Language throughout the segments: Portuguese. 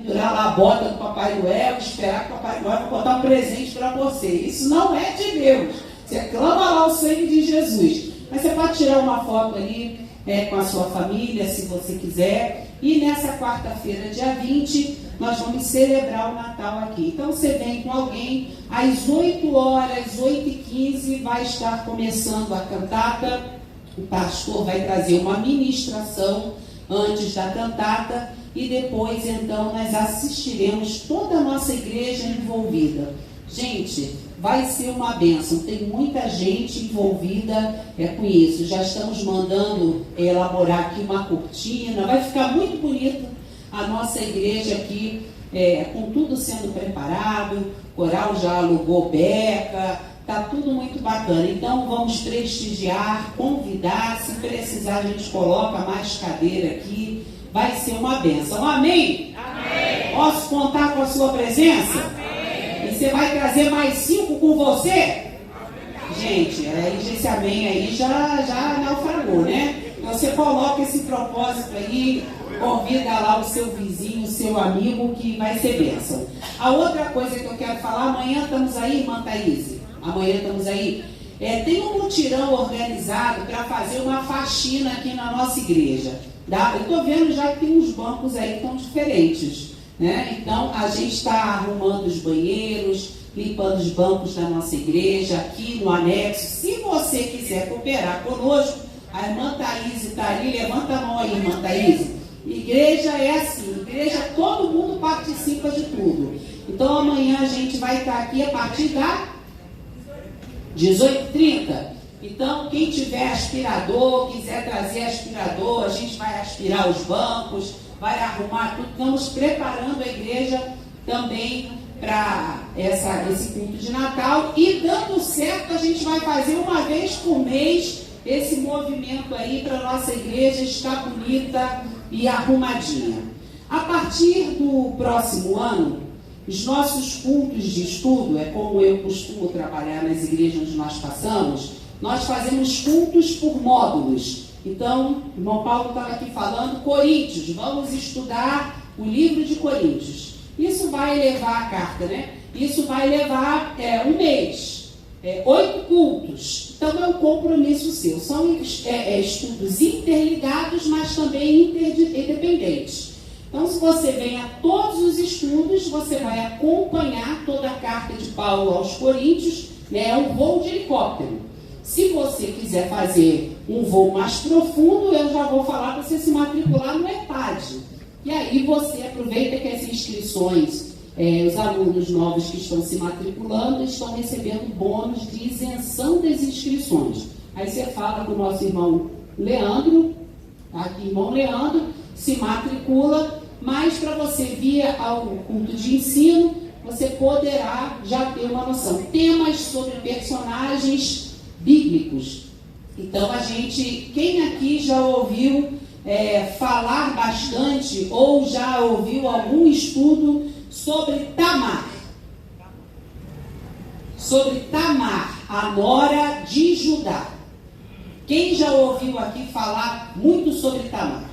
pendurar lá a bota do Papai Noel, esperar que o Papai Noel vai botar um presente para você. Isso não é de Deus. Você clama lá o sangue de Jesus. Mas você pode tirar uma foto ali com a sua família, se você quiser. E nessa quarta-feira, dia 20, nós vamos celebrar o Natal aqui. Então você vem com alguém, às 8 horas, 8h15, vai estar começando a cantata. O pastor vai trazer uma ministração antes da cantata e depois, então, nós assistiremos toda a nossa igreja envolvida. Gente, vai ser uma bênção, tem muita gente envolvida com isso. Já estamos mandando elaborar aqui uma cortina, vai ficar muito bonito a nossa igreja aqui, com tudo sendo preparado, o coral já alugou beca, está tudo muito bacana. Então vamos prestigiar, convidar, se precisar a gente coloca mais cadeira aqui, vai ser uma bênção. Amém? Amém. Posso contar com a sua presença? Amém. E você vai trazer mais 5 com você? Amém. Gente, esse amém aí já naufragou, né? Então você coloca esse propósito aí, convida lá o seu vizinho, o seu amigo, que vai ser bênção. A outra coisa que eu quero falar, amanhã estamos aí, irmã Thaís? Amanhã estamos aí. Tem um mutirão organizado para fazer uma faxina aqui na nossa igreja. Eu estou vendo já que tem uns bancos aí que estão diferentes, né? Então a gente está arrumando os banheiros, limpando os bancos da nossa igreja, aqui no anexo. Se você quiser cooperar conosco, a irmã Thaís está ali, levanta a mão aí, irmã Thaís. Igreja é assim, igreja todo mundo participa de tudo. Então amanhã a gente vai estar aqui a partir da 18h30. Então, quem tiver aspirador, quiser trazer aspirador, a gente vai aspirar os bancos, vai arrumar tudo. Estamos preparando a igreja também para esse culto de Natal. E dando certo, a gente vai fazer uma vez por mês esse movimento aí para a nossa igreja estar bonita e arrumadinha. A partir do próximo ano, os nossos cultos de estudo, como eu costumo trabalhar nas igrejas onde nós passamos, nós fazemos cultos por módulos. Então, o irmão Paulo estava aqui falando, Coríntios, vamos estudar o livro de Coríntios. Isso vai levar a carta, né? Isso vai levar um mês, 8 cultos. Então, é um compromisso seu. São estudos interligados, mas também independentes. Então, se você vem a todos os estudos, você vai acompanhar toda a carta de Paulo aos Coríntios, né? Um voo de helicóptero. Se você quiser fazer um voo mais profundo, eu já vou falar para você se matricular no EPAD. E aí você aproveita que as inscrições, os alunos novos que estão se matriculando, estão recebendo bônus de isenção das inscrições. Aí você fala com o nosso irmão Leandro, aqui irmão Leandro, se matricula, mas para você vir ao culto de ensino, você poderá já ter uma noção. Temas sobre personagens bíblicos. Então quem aqui já ouviu falar bastante ou já ouviu algum estudo sobre Tamar? Sobre Tamar, a nora de Judá. Quem já ouviu aqui falar muito sobre Tamar?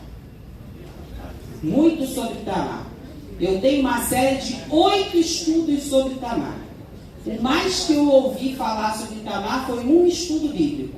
Muito sobre Tamar. Eu tenho uma série de 8 estudos sobre Tamar. O mais que eu ouvi falar sobre Tamar foi um estudo bíblico.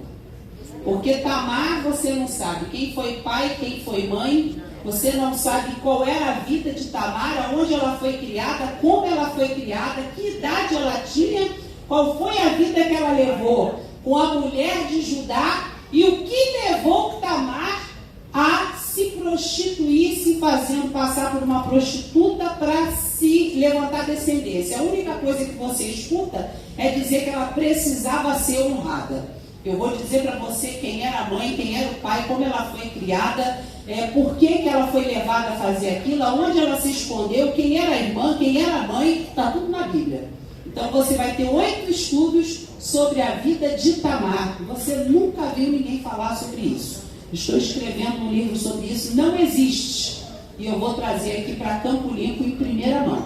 Porque Tamar, você não sabe quem foi pai, quem foi mãe, você não sabe qual era a vida de Tamar, aonde ela foi criada, como ela foi criada, que idade ela tinha, qual foi a vida que ela levou com a mulher de Judá e o que levou Tamar a se prostituir, se fazendo passar por uma prostituta para se levantar descendência. A única coisa que você escuta é dizer que ela precisava ser honrada. Eu vou dizer para você quem era a mãe, quem era o pai, como ela foi criada, por que ela foi levada a fazer aquilo, aonde ela se escondeu, quem era a irmã, quem era a mãe, está tudo na Bíblia. Então você vai ter 8 estudos sobre a vida de Tamar. Você nunca viu ninguém falar sobre isso. Estou escrevendo um livro sobre isso, não existe. E eu vou trazer aqui para Campo Limpo em primeira mão.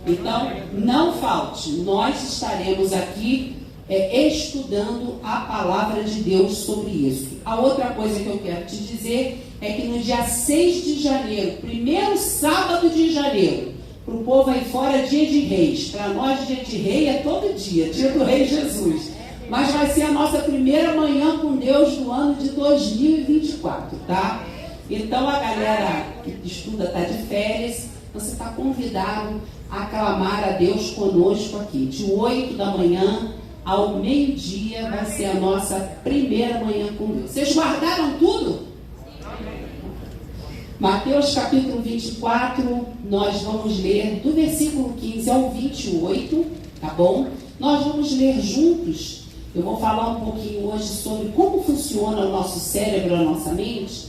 Então, não falte, nós estaremos aqui estudando a palavra de Deus sobre isso. A outra coisa que eu quero te dizer é que no dia 6 de janeiro, primeiro sábado de janeiro, Para o povo aí fora é dia de reis. Para nós, dia de rei é todo dia, dia do rei Jesus. Mas vai ser a nossa primeira manhã com Deus do ano de 2024, tá? Então a galera que estuda está de férias, você está convidado a clamar a Deus conosco aqui. De 8 da manhã ao meio-dia vai ser a nossa primeira manhã com Deus. Vocês guardaram tudo? Mateus capítulo 24, nós vamos ler do versículo 15 ao 28, tá bom? Nós vamos ler juntos. Eu vou falar um pouquinho hoje sobre como funciona o nosso cérebro, a nossa mente.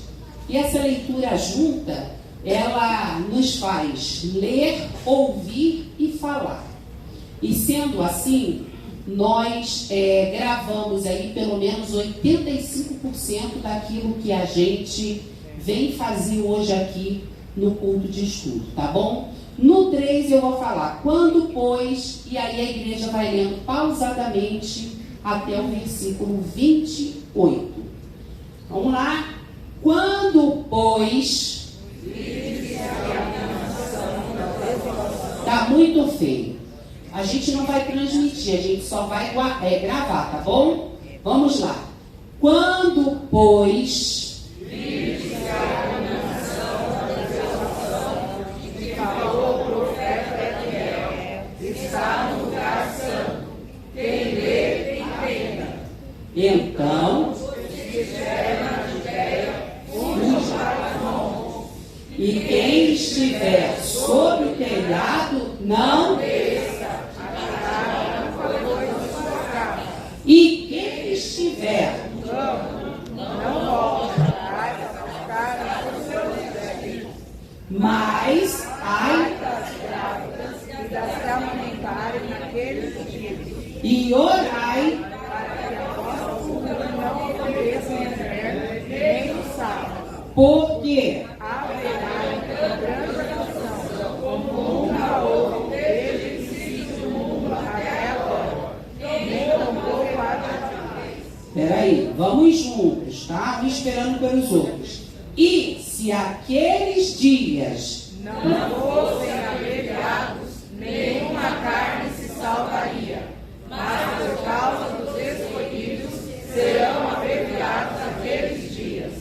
E essa leitura junta, ela nos faz ler, ouvir e falar. E sendo assim, nós gravamos aí pelo menos 85% daquilo que a gente vem fazer hoje aqui no culto de estudo, tá bom? No 3 eu vou falar quando, pois, e aí a igreja vai lendo pausadamente até o versículo 28. Vamos lá? Quando, pois... Tá muito feio. A gente não vai transmitir, a gente só vai gravar, tá bom? Vamos lá. Quando, pois... falou o profeta Daniel, está no lugar santo. Quem lê, entenda. Então, se estiver na Judéia, e quem estiver sob o telhado, não desça. E quem estiver não volte atrás a buscar o seu. Mas ai das grávidas e das que amamentarem naqueles dias. E orai para que a vossa cultura não aconteça em inverno nem no sábado. Porque haverá então grande aflição, como nunca houve desde que se existe o mundo até agora. Nem tampouco há de. Peraí, vamos juntos, tá? Vamos esperando pelos outros. E se aqueles dias não fossem abreviados, nenhuma carne se salvaria. Mas por causa dos escolhidos serão abreviados aqueles dias.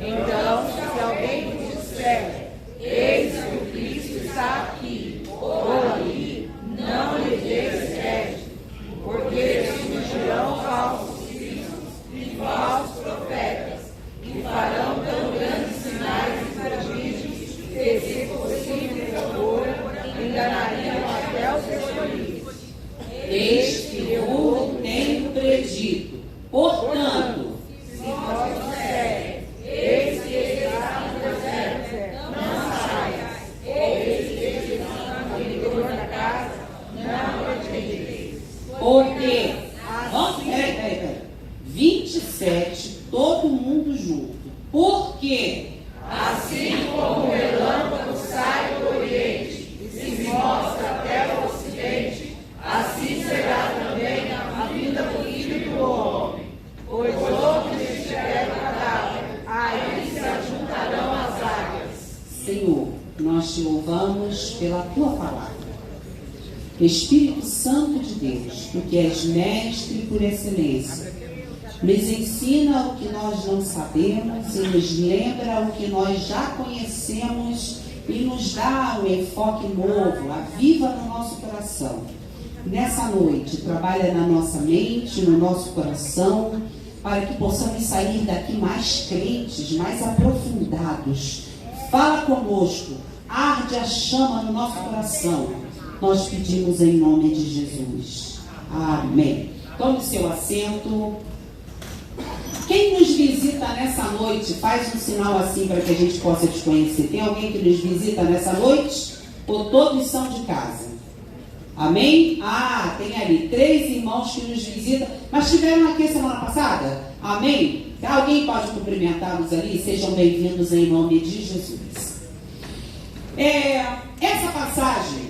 Então, se alguém vos disser, eis que o Cristo está aqui, ou ali, não lhe deis crédito, porque surgirão falsos cristos e falsos profetas, que farão tão grandes sinais e prodígios, que, se possível for, enganariam até os escolhidos. Eis que eu tenho predito. Portanto, se vós disserem, eis que está no deserto, não saias. Eis que está no interior da casa, não entreis. Porque, peraí. 27, todo mundo junto. Porque, assim como o relâmpago sai do Oriente e se mostra até o Ocidente, assim será também a vinda do Filho do Homem. Pois onde estiver o cadáver, aí se ajuntarão as águas. Senhor, nós te louvamos pela tua palavra. Espírito Santo de Deus, tu que és mestre por excelência, nos ensina o que nós não sabemos e nos lembra o que nós já conhecemos e nos dá um enfoque novo, aviva no nosso coração. Nessa noite, trabalha na nossa mente, no nosso coração, para que possamos sair daqui mais crentes, mais aprofundados. Fala conosco, arde a chama no nosso coração. Nós pedimos em nome de Jesus. Amém. Tome seu assento. Quem nos visita nessa noite, faz um sinal assim para que a gente possa te conhecer. Tem alguém que nos visita nessa noite? Ou todos são de casa? Amém? Ah, tem ali 3 irmãos que nos visitam, mas estiveram aqui semana passada? Amém? Alguém pode cumprimentá-los ali? Sejam bem-vindos em nome de Jesus. Essa passagem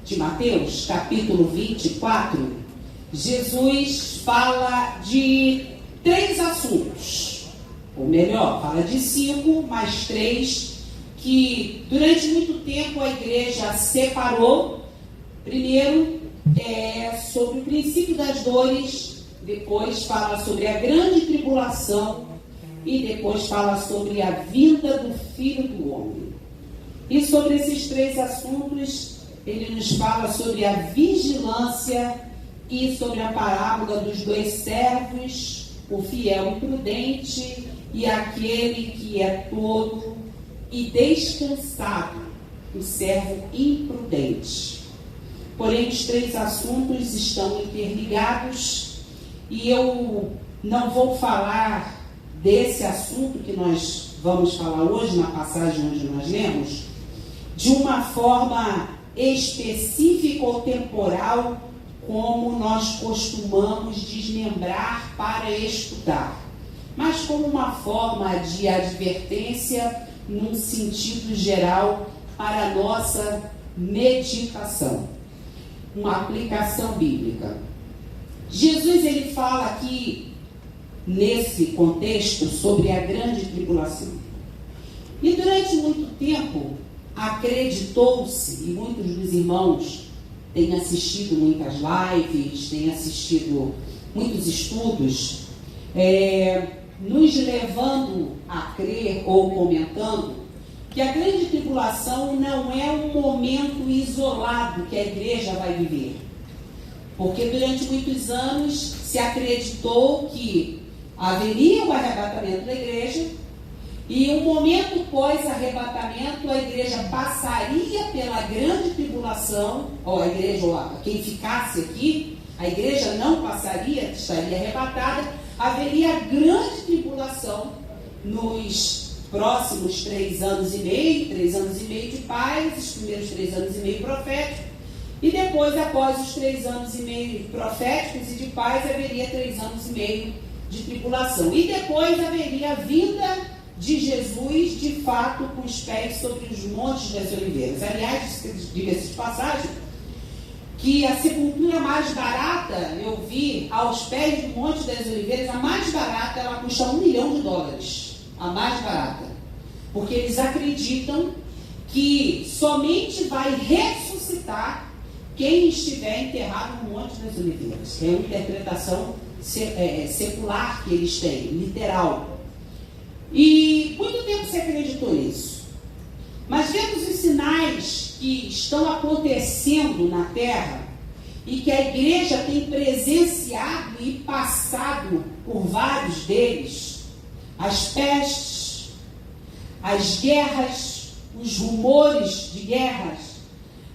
de Mateus, capítulo 24, Jesus fala de 3 assuntos. Ou melhor, fala de 5, mais 3 que durante muito tempo a igreja separou, primeiro sobre o princípio das dores, depois fala sobre a grande tribulação e depois fala sobre a vinda do Filho do Homem. E sobre esses três assuntos, ele nos fala sobre a vigilância e sobre a parábola dos dois servos, o fiel e prudente e aquele que é tolo e descansado, o servo imprudente. Porém, os três assuntos estão interligados e eu não vou falar desse assunto que nós vamos falar hoje, na passagem onde nós lemos, de uma forma específica ou temporal, como nós costumamos desmembrar para estudar, mas como uma forma de advertência num sentido geral para a nossa meditação, uma aplicação bíblica. Jesus, ele fala aqui nesse contexto sobre a grande tribulação. E durante muito tempo acreditou-se, e muitos dos irmãos têm assistido muitas lives, têm assistido muitos estudos, nos levando a crer ou comentando que a grande tribulação não é um momento isolado que a igreja vai viver. Porque durante muitos anos se acreditou que haveria o arrebatamento da igreja e um momento pós-arrebatamento a igreja passaria pela grande tribulação, ou a igreja, ou quem ficasse aqui, a igreja não passaria, estaria arrebatada, haveria grande tribulação nos próximos 3 anos e meio de paz, os primeiros 3 anos e meio proféticos, e depois, após os 3 anos e meio proféticos e de paz, haveria 3 anos e meio de tribulação. E depois haveria a vinda de Jesus, de fato, com os pés sobre os montes das oliveiras. Aliás, diga-se de passagem, que a sepultura mais barata, eu vi, aos pés do Monte das Oliveiras, a mais barata, ela custa $1 milhão. A mais barata. Porque eles acreditam que somente vai ressuscitar quem estiver enterrado no Monte das Oliveiras. É uma interpretação secular que eles têm, literal. E muito tempo se acreditou nisso. Mas vemos os sinais que estão acontecendo na Terra e que a igreja tem presenciado e passado por vários deles, as pestes, as guerras, os rumores de guerras,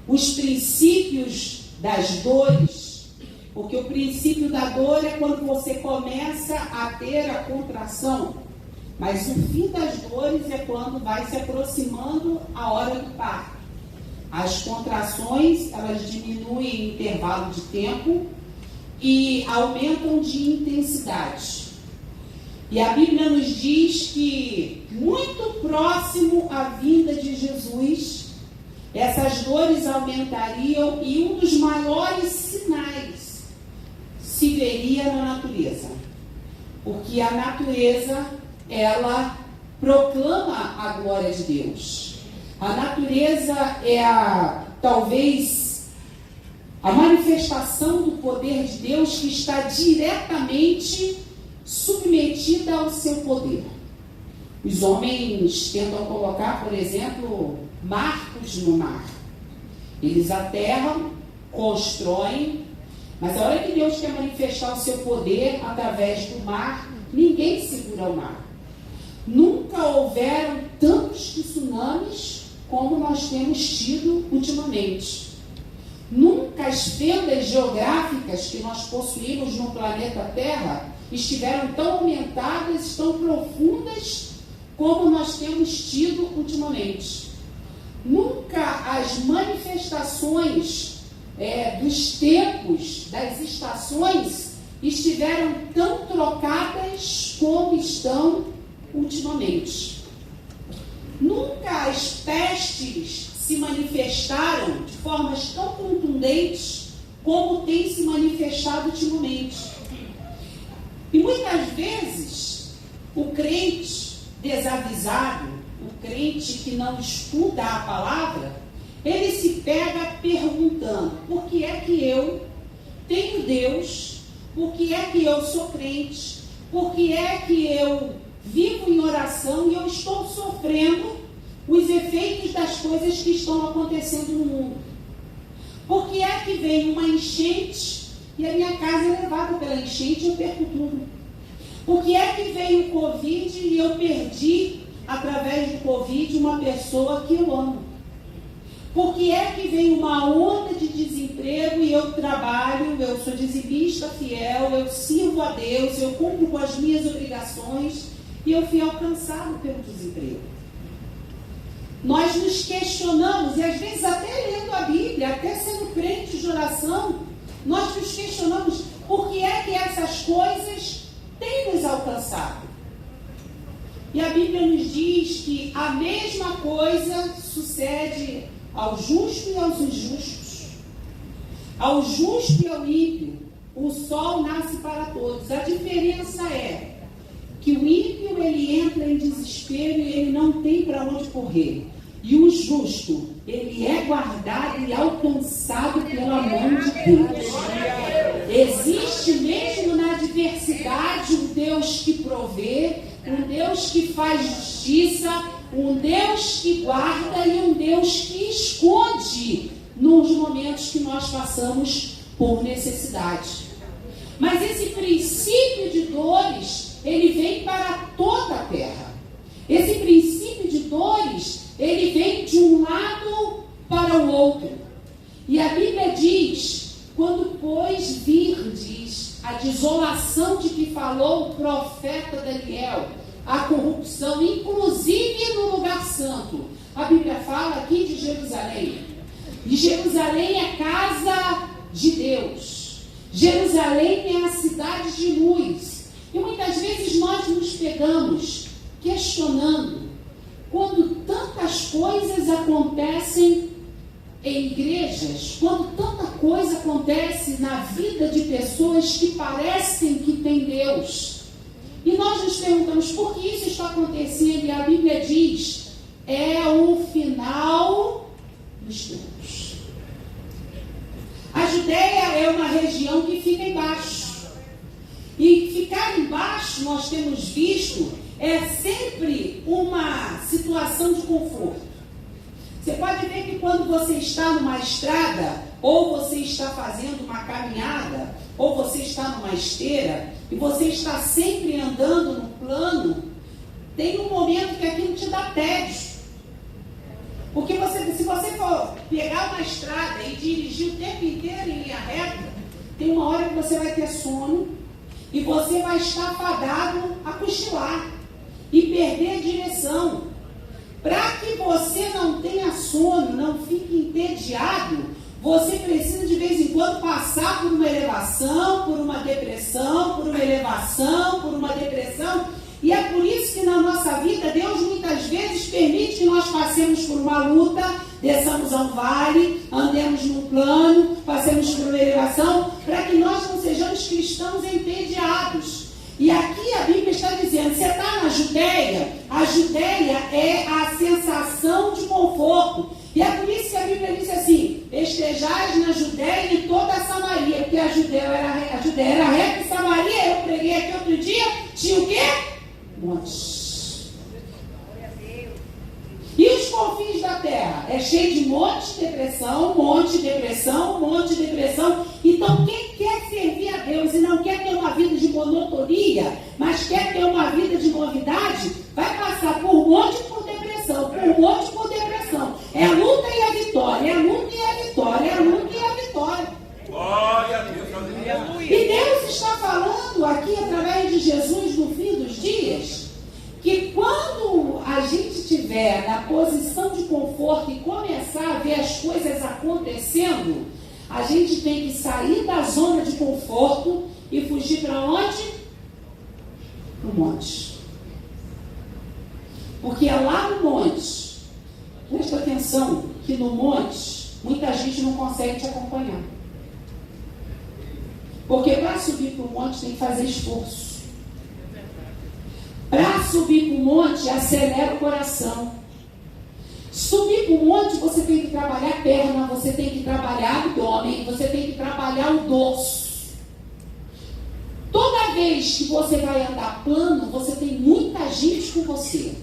os princípios das dores, porque o princípio da dor é quando você começa a ter a contração. Mas o fim das dores é quando vai se aproximando a hora do parto. As contrações, elas diminuem em intervalo de tempo e aumentam de intensidade. E a Bíblia nos diz que, muito próximo à vinda de Jesus, essas dores aumentariam e um dos maiores sinais se veria na natureza. Porque a natureza, ela proclama a glória de Deus. A natureza é talvez a manifestação do poder de Deus que está diretamente submetida ao seu poder. Os homens tentam colocar, por exemplo, marcos no mar. Eles aterram, constroem, mas a hora que Deus quer manifestar o seu poder através do mar, ninguém segura o mar. Nunca houveram tantos tsunamis como nós temos tido ultimamente. Nunca as fendas geográficas que nós possuímos no planeta Terra estiveram tão aumentadas, tão profundas como nós temos tido ultimamente. Nunca as manifestações dos tempos, das estações, estiveram tão trocadas como estão ultimamente. Nunca as pestes se manifestaram de formas tão contundentes como tem se manifestado ultimamente. E muitas vezes o crente desavisado, o crente que não estuda a palavra, ele se pega perguntando: por que é que eu tenho Deus? Por que é que eu sou crente? Por que é que eu vivo em oração e eu estou sofrendo os efeitos das coisas que estão acontecendo no mundo? Por que é que vem uma enchente e a minha casa é levada pela enchente e eu perco tudo? Por que é que veio o Covid e eu perdi, através do Covid, uma pessoa que eu amo? Por que é que vem uma onda de desemprego e eu trabalho, eu sou dizimista fiel, eu sirvo a Deus, eu cumpro com as minhas obrigações e eu fui alcançado pelo desemprego? Nós nos questionamos, e às vezes até lendo a Bíblia, até sendo crente de oração, nós nos questionamos por que é que essas coisas têm nos alcançado. E a Bíblia nos diz que a mesma coisa sucede ao justo e aos injustos, ao justo e ao ímpio. O sol nasce para todos. A diferença é que o ímpio, ele entra em desespero e ele não tem para onde correr. E o justo, ele é guardado e alcançado pela mão de Deus. Existe mesmo na adversidade um Deus que provê, um Deus que faz justiça, um Deus que guarda e um Deus que esconde nos momentos que nós passamos por necessidade. Mas esse princípio de dores, ele vem para toda a terra. Esse princípio de dores, ele vem de um lado para o outro. E a Bíblia diz: quando, pois, virdes a desolação de que falou o profeta Daniel, a corrupção, inclusive no lugar santo. A Bíblia fala aqui de Jerusalém. E Jerusalém é casa de Deus. Jerusalém é a cidade de luz. E muitas vezes nós nos pegamos questionando quando tantas coisas acontecem em igrejas, quando tanta coisa acontece na vida de pessoas que parecem que têm Deus. E nós nos perguntamos por que isso está acontecendo, e a Bíblia diz: é o final dos tempos. A Judéia é uma região que fica embaixo. E ficar embaixo, nós temos visto, é sempre uma situação de conforto. Você pode ver que quando você está numa estrada, ou você está fazendo uma caminhada, ou você está numa esteira, e você está sempre andando no plano, tem um momento que aquilo te dá tédio. Porque se você for pegar uma estrada e dirigir o tempo inteiro em linha reta, tem uma hora que você vai ter sono, e você vai estar fadado a cochilar e perder a direção. Para que você não tenha sono, não fique entediado, você precisa de vez em quando passar por uma elevação, por uma depressão, por uma elevação, por uma depressão. E é por isso que na nossa vida Deus muitas vezes permite que nós passemos por uma luta, desçamos a um vale, andemos num plano, passemos por uma elevação, para que nós não sejamos cristãos entediados. E aqui a Bíblia está dizendo: você está na Judéia, a Judéia é a sensação de conforto. E é por isso que a Bíblia diz assim: estejais na Judéia e toda a Samaria, porque a Judéia era reta e Samaria, eu preguei aqui outro dia, tinha o quê? Montes. E os confins da terra? É cheio de monte, depressão, monte, depressão, monte, depressão. Então quem quer servir a Deus e não quer ter uma vida de monotonia, mas quer ter uma vida de novidade, vai passar por monte e por depressão, por monte e por depressão. É a luta e a vitória, é a luta e a vitória, é a luta e a vitória. Glória a Deus, aleluia. E Deus está falando aqui através de Jesus no fim dos dias, que quando a gente estiver na posição de conforto e começar a ver as coisas acontecendo, a gente tem que sair da zona de conforto e fugir para onde? Para o monte. Porque é lá no monte, presta atenção, que no monte muita gente não consegue te acompanhar. Porque para subir para o monte tem que fazer esforço. Para subir para o monte, acelera o coração. Subir para o monte, você tem que trabalhar a perna, você tem que trabalhar o abdômen, você tem que trabalhar o dorso. Toda vez que você vai andar plano, você tem muita gente com você.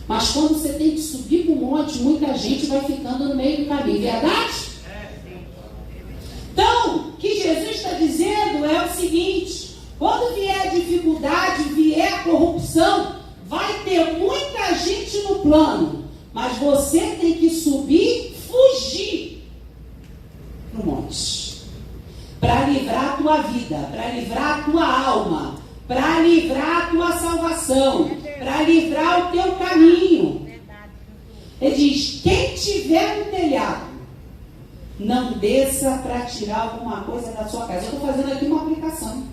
Mas quando você tem que subir para o monte, muita gente vai ficando no meio do caminho, verdade? Então, o que Jesus está dizendo é o seguinte: quando vier a dificuldade, vier a corrupção, vai ter muita gente no plano, mas você tem que subir, fugir para o monte, para livrar a tua vida, para livrar a tua alma, para livrar a tua salvação, para livrar o teu caminho. Ele diz: quem tiver no telhado, não desça para tirar alguma coisa da sua casa. Eu estou fazendo aqui uma aplicação.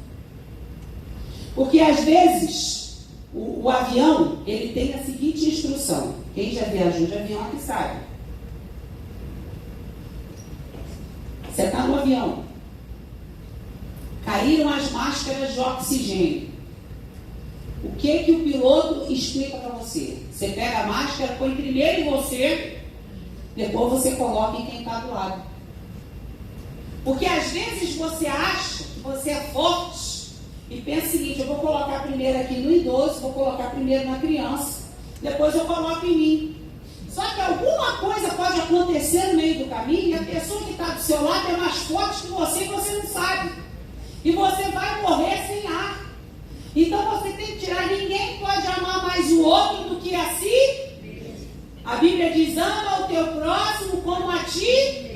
Porque às vezes o avião, ele tem a seguinte instrução. Quem já viajou de avião aqui sabe. Você está no avião. Caíram as máscaras de oxigênio. O que o piloto explica para você? Você pega a máscara, põe primeiro em você, depois você coloca em quem está do lado. Porque às vezes você acha que você é forte e pensa o seguinte: eu vou colocar primeiro aqui no idoso, vou colocar primeiro na criança, depois eu coloco em mim. Só que alguma coisa pode acontecer no meio do caminho e a pessoa que está do seu lado é mais forte que você e você não sabe. E você vai morrer sem ar. Então você tem que tirar. Ninguém pode amar mais o outro do que a si. A Bíblia diz: ama o teu próximo como a ti.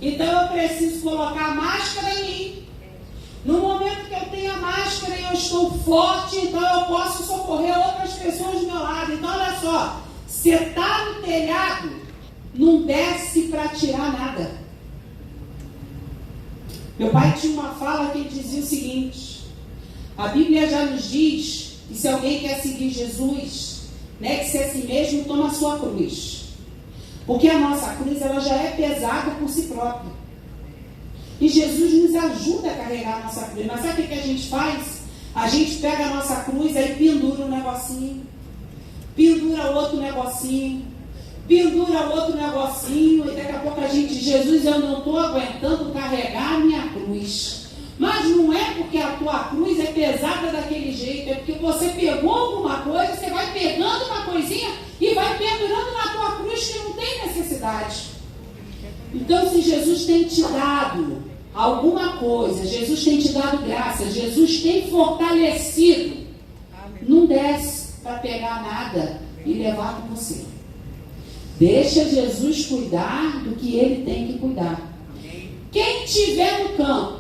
Então eu preciso colocar a máscara em mim. No momento que eu tenho a máscara e eu estou forte, então eu posso socorrer outras pessoas do meu lado. Então olha só, você está no telhado, não desce para tirar nada. Meu pai tinha uma fala que ele dizia o seguinte: a Bíblia já nos diz que se alguém quer seguir Jesus, negue-se a si mesmo, toma a sua cruz. Porque a nossa cruz, ela já é pesada por si própria. E Jesus nos ajuda a carregar a nossa cruz. Mas sabe o que a gente faz? A gente pega a nossa cruz, aí pendura um negocinho, pendura outro negocinho, pendura outro negocinho, e daqui a pouco a gente diz: Jesus, eu não estou aguentando carregar a minha cruz. Mas não é porque a tua cruz é pesada daquele jeito, é porque você pegou alguma coisa, você vai pegando uma coisinha e vai pendurando na tua cruz que não tem necessidade. Então, se Jesus tem te dado alguma coisa, Jesus tem te dado graça, Jesus tem fortalecido, não desce para pegar nada e levar com você. Deixa Jesus cuidar do que ele tem que cuidar. Quem estiver no campo,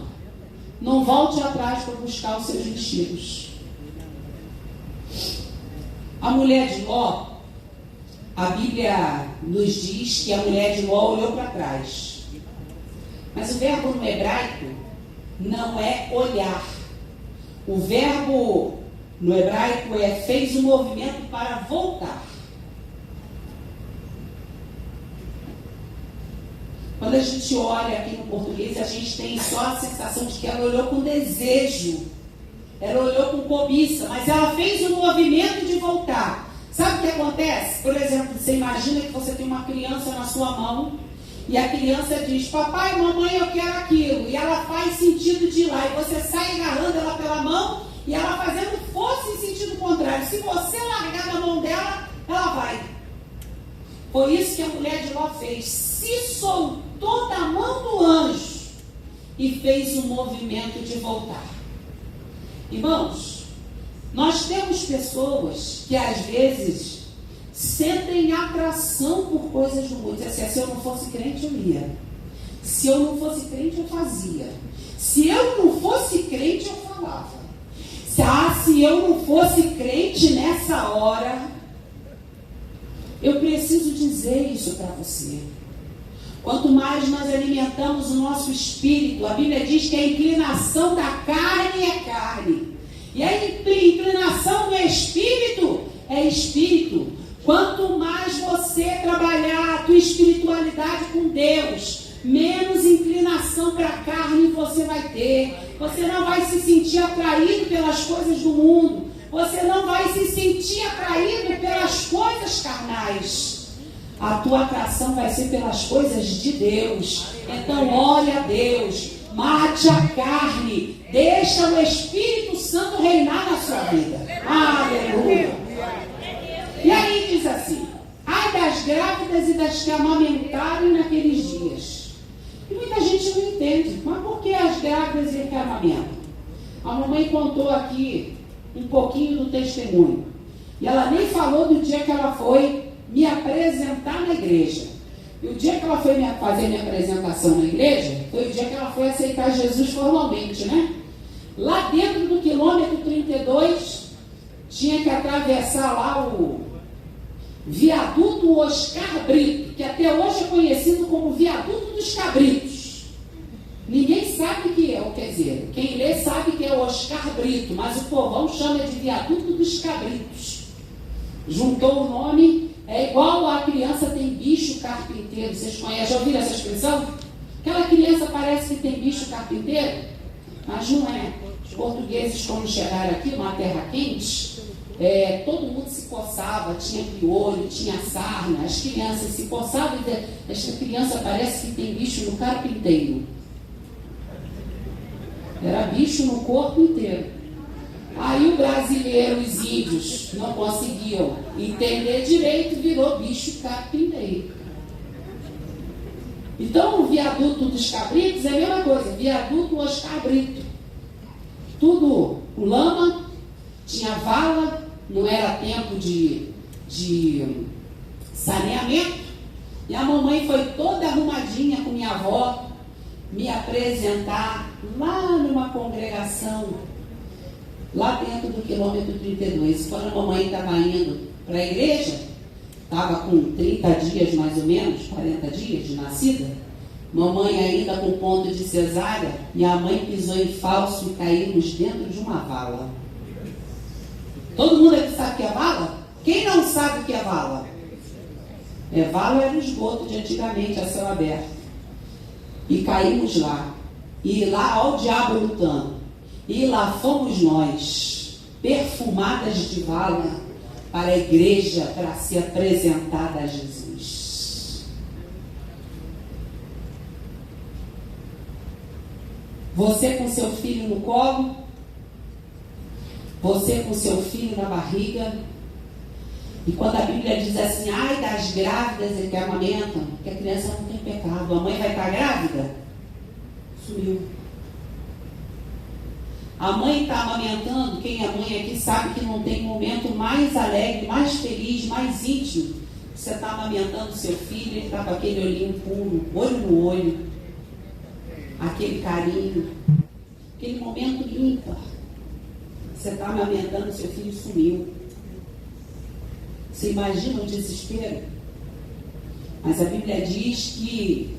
não volte atrás para buscar os seus vestidos. A mulher de Ló, a Bíblia nos diz que a mulher de Ló olhou para trás. Mas o verbo no hebraico não é olhar. O verbo no hebraico fez um movimento para voltar. Quando a gente olha aqui no português, a gente tem só a sensação de que ela olhou com desejo, ela olhou com cobiça, mas ela fez um movimento de voltar. Sabe o que acontece? Por exemplo, você imagina que você tem uma criança na sua mão e a criança diz: papai, mamãe, eu quero aquilo, e ela faz sentido de ir lá, e você sai agarrando ela pela mão e ela fazendo força em sentido contrário. Se você largar da mão dela, ela vai. Foi isso que a mulher de Ló fez. Se soltou da mão do anjo e fez um movimento de voltar. Irmãos, nós temos pessoas que às vezes sentem atração por coisas do mundo. Assim, se eu não fosse crente, eu ia. Se eu não fosse crente, eu fazia. Se eu não fosse crente, eu falava. Se eu não fosse crente nessa hora, eu preciso dizer isso para você. Quanto mais nós alimentamos o nosso espírito, a Bíblia diz que a inclinação da carne é carne. E a inclinação do espírito é espírito. Quanto mais você trabalhar a tua espiritualidade com Deus, menos inclinação para a carne você vai ter. Você não vai se sentir atraído pelas coisas do mundo. Você não vai se sentir atraído pelas coisas carnais. A tua atração vai ser pelas coisas de Deus. Então ore a Deus, mate a carne, deixa o Espírito Santo reinar na sua vida. Aleluia. E aí diz assim: ai das grávidas e das que amamentarem naqueles dias. E muita gente não entende. Mas por que as grávidas e as que amamentam? A mamãe contou aqui um pouquinho do testemunho. E ela nem falou do dia que ela foi me apresentar na igreja. E o dia que ela foi fazer minha apresentação na igreja, foi o dia que ela foi aceitar Jesus formalmente, né? Lá dentro do quilômetro 32, tinha que atravessar lá o viaduto Oscar Brito, que até hoje é conhecido como viaduto dos Cabritos. Ninguém sabe o que é, quer dizer, quem lê sabe que é o Oscar Brito, mas o povão chama de viaduto dos Cabritos. Juntou o nome, é igual a criança tem bicho carpinteiro. Vocês conhecem, já ouviram essa expressão? Aquela criança parece que tem bicho carpinteiro, mas não é. Os portugueses, quando chegaram aqui, numa terra quente, todo mundo se coçava, tinha piolho, tinha sarna, as crianças se coçavam e esta criança parece que tem bicho no carpinteiro. Era bicho no corpo inteiro. Aí o brasileiro, os índios, não conseguiam entender direito, virou bicho carpinteiro. Então o viaduto dos Cabritos é a mesma coisa, viaduto Oscar Brito. Tudo lama, tinha vala, não era tempo de saneamento. E a mamãe foi toda arrumadinha com minha avó me apresentar lá numa congregação, lá dentro do quilômetro 32. Quando a mamãe estava indo para a igreja, estava com 30 dias mais ou menos, 40 dias de nascida, mamãe ainda com ponto de cesárea, e a mãe pisou em falso e caímos dentro de uma vala. Todo mundo aqui sabe o que é vala? Quem não sabe o que é vala? Vala era o esgoto de antigamente, a céu aberto. E caímos lá. E lá, ó o diabo lutando. E lá fomos nós, perfumadas de vala, para a igreja, para ser apresentada a Jesus. Você com seu filho no colo, você com seu filho na barriga. E quando a Bíblia diz assim, ai das grávidas e que amamentam, que a criança não tem pecado. A mãe vai estar grávida? Sumiu. A mãe está amamentando, quem é mãe aqui sabe que não tem momento mais alegre, mais feliz, mais íntimo. Você está amamentando seu filho, ele está com aquele olhinho puro, olho no olho, aquele carinho, aquele momento ímpar. Você está amamentando, seu filho sumiu. Você imagina o desespero? Mas a Bíblia diz que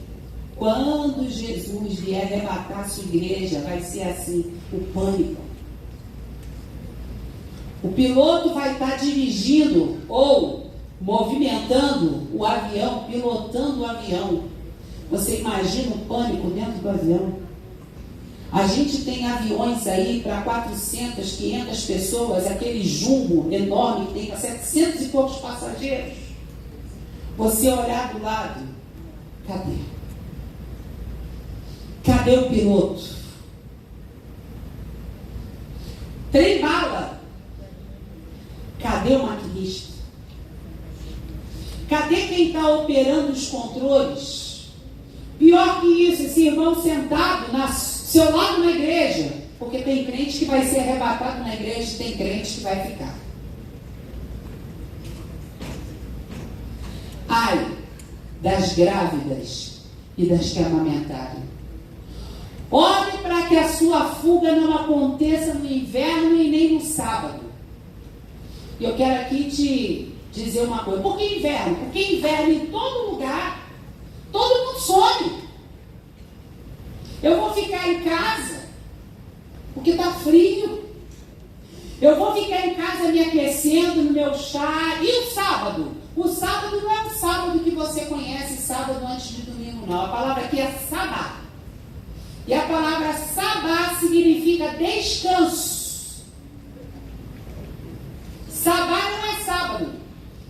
quando Jesus vier arrebatar a sua igreja, vai ser assim, o pânico. O piloto vai estar dirigindo ou movimentando o avião, pilotando o avião. Você imagina o pânico dentro do avião? A gente tem aviões aí para 400, 500 pessoas, aquele jumbo enorme que tem para 700 e poucos passageiros. Você olhar do lado, cadê? Cadê o piloto? Trem bala. Cadê o maquinista? Cadê quem está operando os controles? Pior que isso, esse irmão sentado seu lado na igreja, porque tem crente que vai ser arrebatado na igreja e tem crente que vai ficar. Ai das grávidas e das que amamentarem. Ore para que a sua fuga não aconteça no inverno e nem no sábado. E eu quero aqui te dizer uma coisa. Por que inverno? Porque inverno em todo lugar, todo mundo some. Eu vou ficar em casa, porque está frio. Eu vou ficar em casa me aquecendo no meu chá. E o sábado? O sábado não é o sábado que você conhece, sábado antes de domingo, não. A palavra aqui é sabá. E a palavra sabá significa descanso. Sabá não é sábado.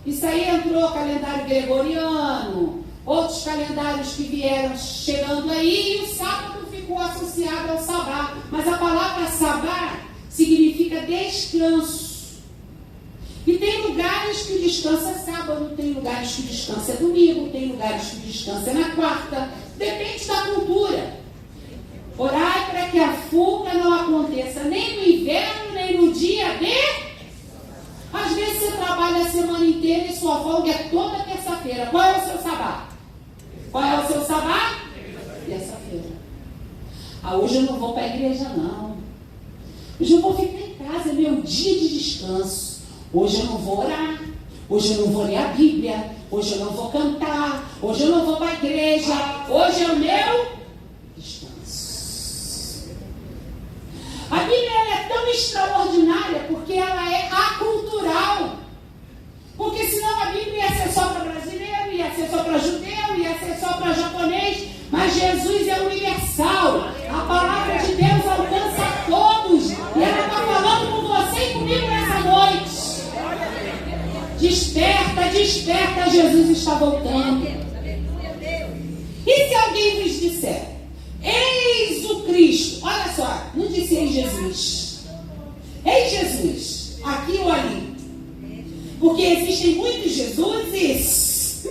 Isso aí entrou calendário gregoriano, outros calendários que vieram chegando aí, e o sábado ficou associado ao sabá. Mas a palavra sabá significa descanso. E tem lugares que o descanso é sábado, tem lugares que o descanso é domingo, tem lugares que o descanso é na quarta. Depende da cultura. Orai para que a fuga não aconteça nem no inverno, nem no dia de... Às vezes você trabalha a semana inteira e sua folga é toda terça-feira. Qual é o seu sabá? Qual é o seu sabá? Terça-feira. Hoje eu não vou para a igreja, não. Hoje eu vou ficar em casa, é meu dia de descanso. Hoje eu não vou orar, hoje eu não vou ler a Bíblia, hoje eu não vou cantar, hoje eu não vou para a igreja, hoje é o meu descanso. A Bíblia ela é tão extraordinária porque ela é acultural. Porque senão a Bíblia ia ser só para brasileiro, ia ser só para judeu, ia ser só para japonês, mas Jesus é universal. A palavra de Deus alcança a todos. E ela está falando com você e comigo nessa noite. Desperta, desperta, Jesus está voltando. E se alguém vos disser, eis o Cristo, olha só, não disse eis Jesus. Eis Jesus, aqui ou ali. Porque existem muitos Jesuses.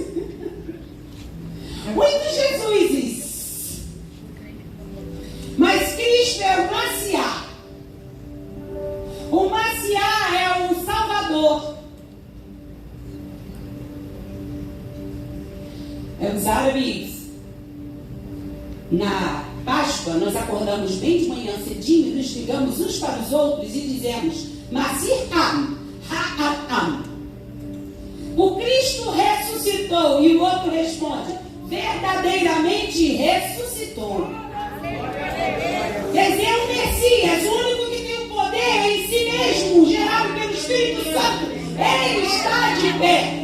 Muitos Jesuses. Mas Cristo é o Messiá. O Messiá é o Salvador. Os árabes, na Páscoa, nós acordamos bem de manhã cedinho e nos ligamos uns para os outros e dizemos, Masih Am, Ha'am. O Cristo ressuscitou, e o outro responde, verdadeiramente ressuscitou. Quer dizer, é o Messias, o único que tem o poder em si mesmo, gerado pelo Espírito Santo, ele está de pé.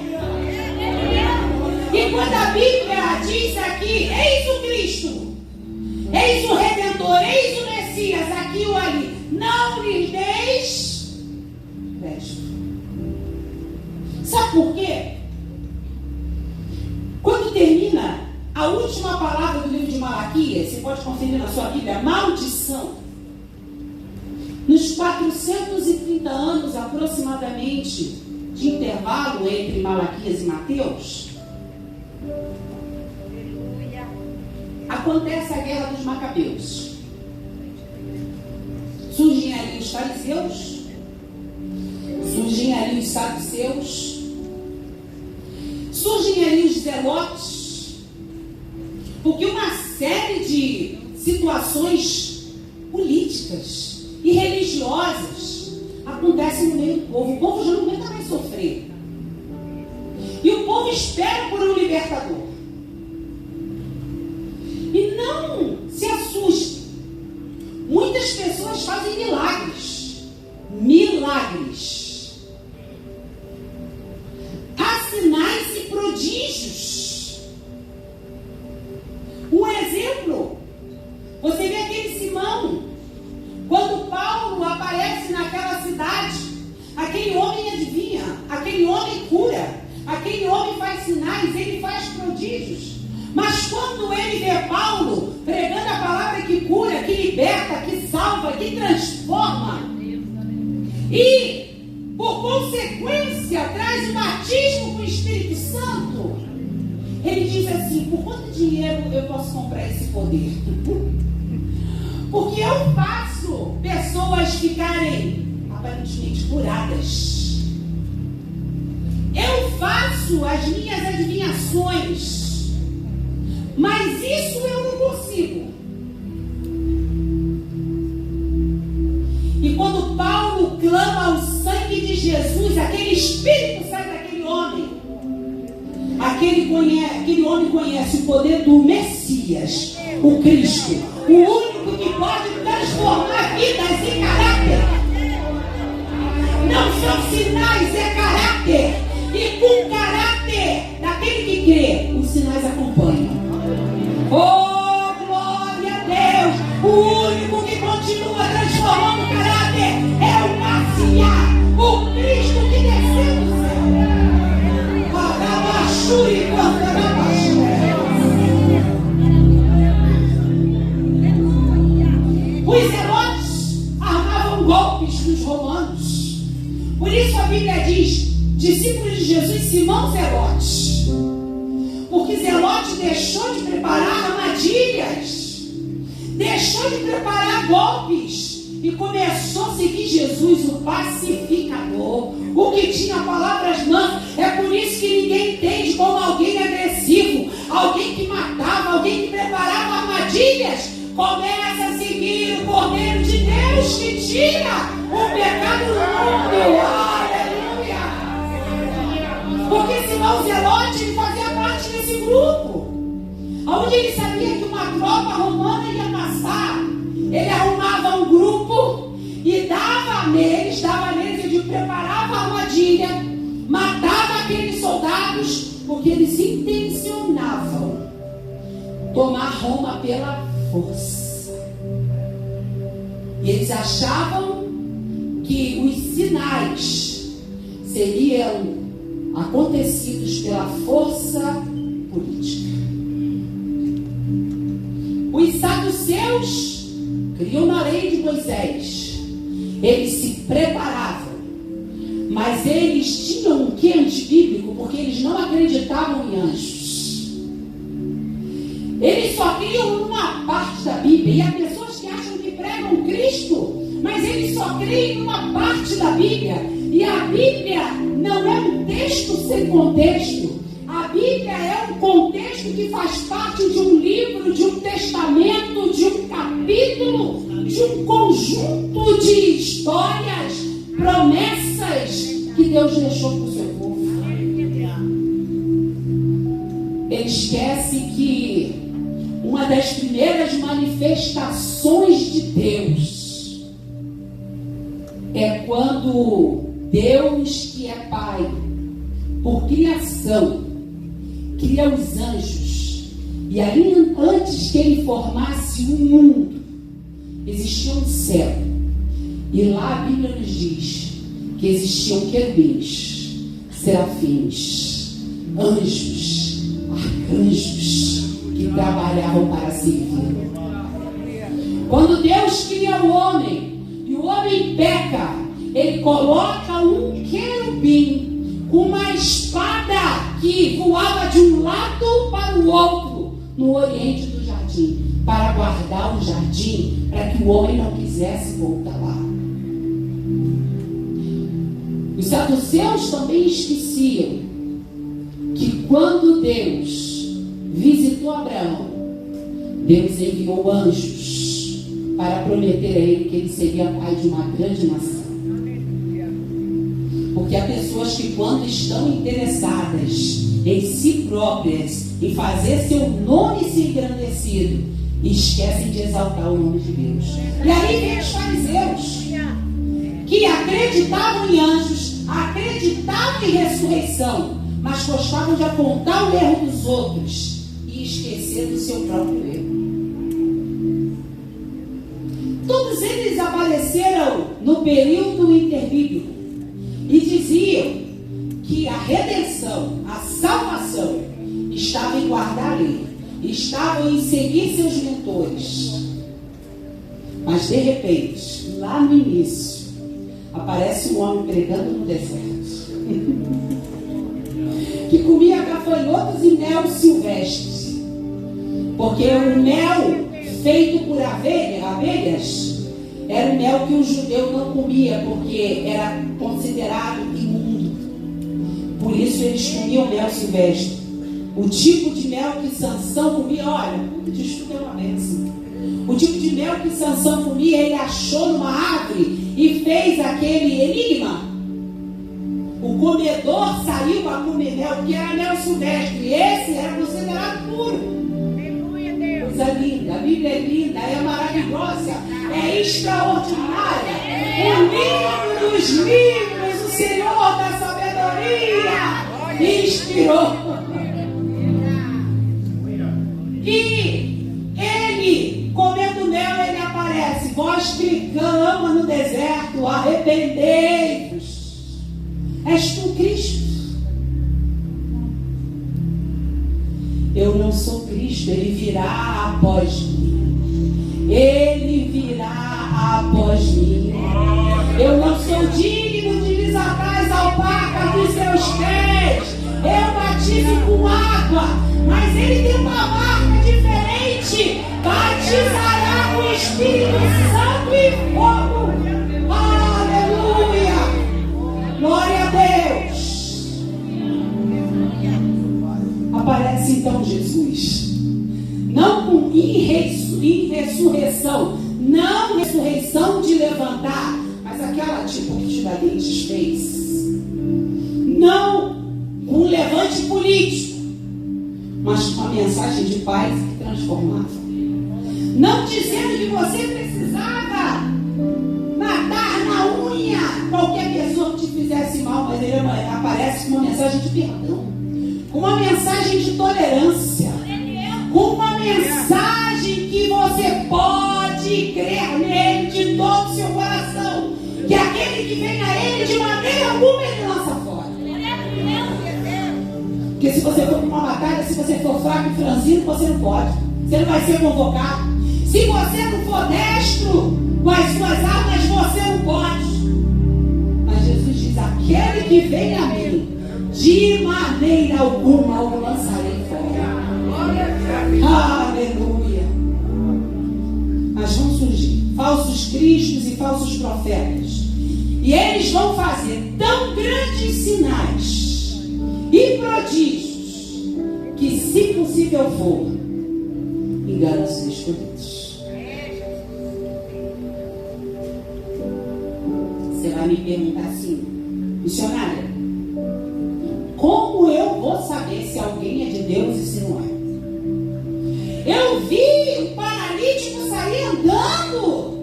E quando a Bíblia diz aqui, eis o Cristo, eis o Redentor, eis o Messias, aqui ou ali, não lhes deis crédito. Sabe por quê? Quando termina a última palavra do livro de Malaquias, você pode conferir na sua Bíblia, maldição. Nos 430 anos aproximadamente de intervalo entre Malaquias e Mateus, acontece a guerra dos Macabeus. Surgem ali os fariseus, surgem ali os saduceus, surgem ali os zelotes, porque uma série de situações políticas e religiosas acontecem no meio do povo. O povo já não aguenta mais sofrer. E o povo espera por um libertador. E não se assuste. Muitas pessoas fazem milagres. Milagres. Há sinais e prodígios. Um exemplo. Você vê aquele Simão. Quando Paulo aparece naquela cidade, aquele homem adivinha, aquele homem cura, aquele homem faz sinais, ele faz prodígios. Mas quando ele vê Paulo pregando a palavra que cura, que liberta, que salva, que transforma, e por consequência traz o batismo com o Espírito Santo, ele diz assim, por quanto dinheiro eu posso comprar esse poder? Porque eu faço pessoas ficarem aparentemente curadas. Eu faço as minhas adivinhações. Mas isso eu não consigo. E quando Paulo clama ao sangue de Jesus, aquele espírito sai daquele homem. Aquele homem conhece o poder do Messias, o Cristo, o único que pode transformar vidas em caráter. Não são sinais, é caráter. E com o caráter daquele que crê, os sinais acompanham. Oh, glória a Deus! O único que continua transformando o caráter é o Messias, o Cristo que desceu. Jesus Simão Zelote. Porque Zelote deixou de preparar armadilhas, deixou de preparar golpes e começou a seguir Jesus, o pacificador, o que tinha palavras mansas. É por isso que ninguém entende como alguém agressivo, alguém que matava, alguém que preparava armadilhas, começa a seguir o Cordeiro de Deus que tira o pecado do mundo. Aleluia! Porque Simão Zelote, ele fazia parte desse grupo, onde ele sabia que uma tropa romana ia passar. Ele arrumava um grupo e dava neles, ele preparava a armadilha, matava aqueles soldados, porque eles intencionavam tomar Roma pela força. E eles achavam que os sinais seriam acontecidos pela força política. Os saduceus criam na lei de Moisés. Eles se preparavam, mas eles tinham um quê antibíblico, porque eles não acreditavam em anjos. Eles só criam uma parte da Bíblia. E há pessoas que acham que pregam Cristo, mas eles só creem em uma parte da Bíblia. E a Bíblia não é um texto sem contexto. A Bíblia é um contexto que faz parte de um livro, de um testamento, de um capítulo, de um conjunto de histórias, promessas que Deus deixou para o seu povo. Ele esquece que uma das primeiras manifestações de Deus é quando Deus, que é Pai, por criação, cria os anjos. E aí, antes que ele formasse o mundo, existia um céu. E lá a Bíblia nos diz que existiam querubins, serafins, anjos, arcanjos que trabalhavam para servir. Quando Deus cria o homem e o homem peca, ele coloca um querubim com uma espada que voava de um lado para o outro no oriente do jardim, para guardar o jardim, para que o homem não quisesse voltar lá. Os saduceus também esqueciam que quando Deus visitou Abraão, Deus enviou anjos para prometer a ele que ele seria pai de uma grande nação. Porque há pessoas que, quando estão interessadas em si próprias, em fazer seu nome ser engrandecido, esquecem de exaltar o nome de Deus. E aí vem os fariseus, que acreditavam em anjos, acreditavam em ressurreição, mas gostavam de apontar o erro dos outros e esquecer do seu próprio erro. Todos eles apareceram no período interbíblico e diziam que a redenção, a salvação, estava em guardar a lei, estava em seguir seus mentores. Mas de repente, lá no início, aparece um homem pregando no deserto, que comia gafanhotos e mel silvestre, porque o mel feito por abelhas era o mel que o judeu não comia, porque era considerado imundo. Por isso eles comiam mel silvestre. O tipo de mel que Sansão comia, olha, isso é uma bênção. O tipo de mel que Sansão comia, ele achou numa árvore e fez aquele enigma. O comedor saiu para comer mel, porque era mel silvestre. E esse era considerado puro. Coisa linda, a Bíblia é linda, é maravilhosa, é extraordinária. O livro dos livros, o Senhor da sabedoria inspirou. E ele, comendo mel, ele aparece. Vós que clama no deserto, arrependei-vos. És tu Cristo? Eu não sou Cristo, ele virá após mim. Ele virá após mim. Eu não sou digno de desatar as alpacas dos seus pés. Eu batizo com água, mas ele tem uma marca diferente. Batizará com o Espírito Santo e fogo. Aleluia! Glória a Deus! Aparece então Jesus. Não com ressurreição, não ressurreição de levantar, mas aquela tipo que Tiradentes fez. Não com um levante político, mas com uma mensagem de paz que transformava. Não dizendo que você precisava matar na unha qualquer pessoa que te fizesse mal, mas ele aparece com uma mensagem de perdão, com uma mensagem de tolerância, com uma mensagem que você pode crer nele de todo o seu coração, que aquele que vem a ele de maneira alguma ele lança fora. Porque se você for para uma batalha, se você for fraco e franzino, você não pode. Você não vai ser convocado. Se você não for destro com as suas armas, você não pode. Mas Jesus diz: aquele que vem a mim, de maneira alguma o lançarei fora. Aleluia. Mas vão surgir falsos cristos e falsos profetas. E eles vão fazer tão grandes sinais e prodígios que, se possível for, enganam os escolhidos. Você vai me perguntar assim: missionária, como eu vou saber se alguém é de Deus e se não é? Eu vi o paralítico sair andando.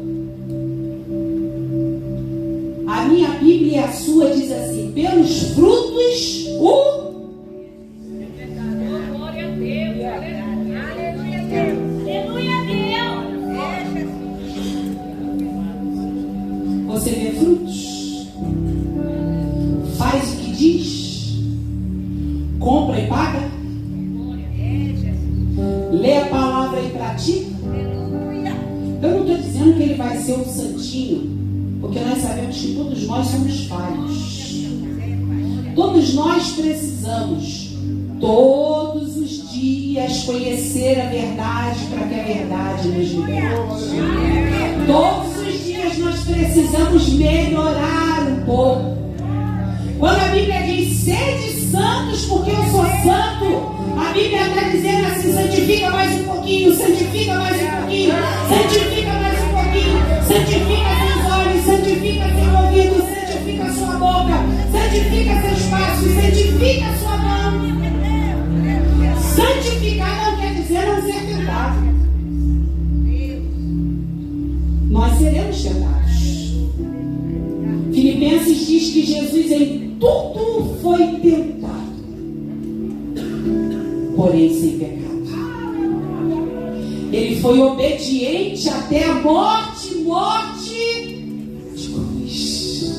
A minha Bíblia e a sua diz assim: pelos frutos o... Glória a Deus. Aleluia a Deus. Aleluia a Deus. Você vê frutos, faz o que diz, compra e paga, lê a palavra e pratica. Eu não estou dizendo que ele vai ser um santinho, porque nós sabemos que todos nós somos falhos. Todos nós precisamos, todos os dias, conhecer a verdade para que a verdade nos liberte. Todos os dias nós precisamos melhorar um pouco. Quando a Bíblia diz: sede santos porque eu sou santo, a Bíblia está dizendo assim: santifica mais um pouquinho, santifica mais um pouquinho, santifica mais um pouquinho, santifica seus olhos, santifica seu ouvido, santifica sua boca, santifica seus passos, santifica sua mão. Santificar não quer dizer não ser tentado. Nós seremos tentados. Filipenses diz que Jesus em tudo foi tentado, porém sem pecado. Ele foi obediente até a morte de cruz.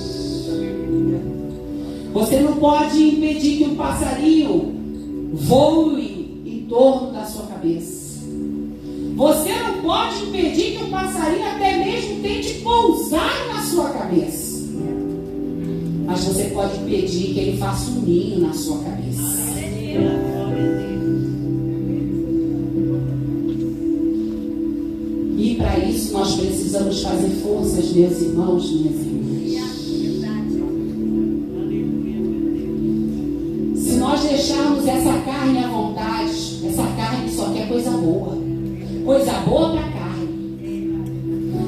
Você não pode impedir que um passarinho voe em torno da sua cabeça. Você não pode impedir que um passarinho até mesmo tente pousar na sua cabeça. Mas você pode impedir que ele faça um ninho na sua cabeça. E para isso nós precisamos fazer forças, meus irmãos, minhas irmãs. Se nós deixarmos essa carne à vontade, essa carne só quer coisa boa para a carne.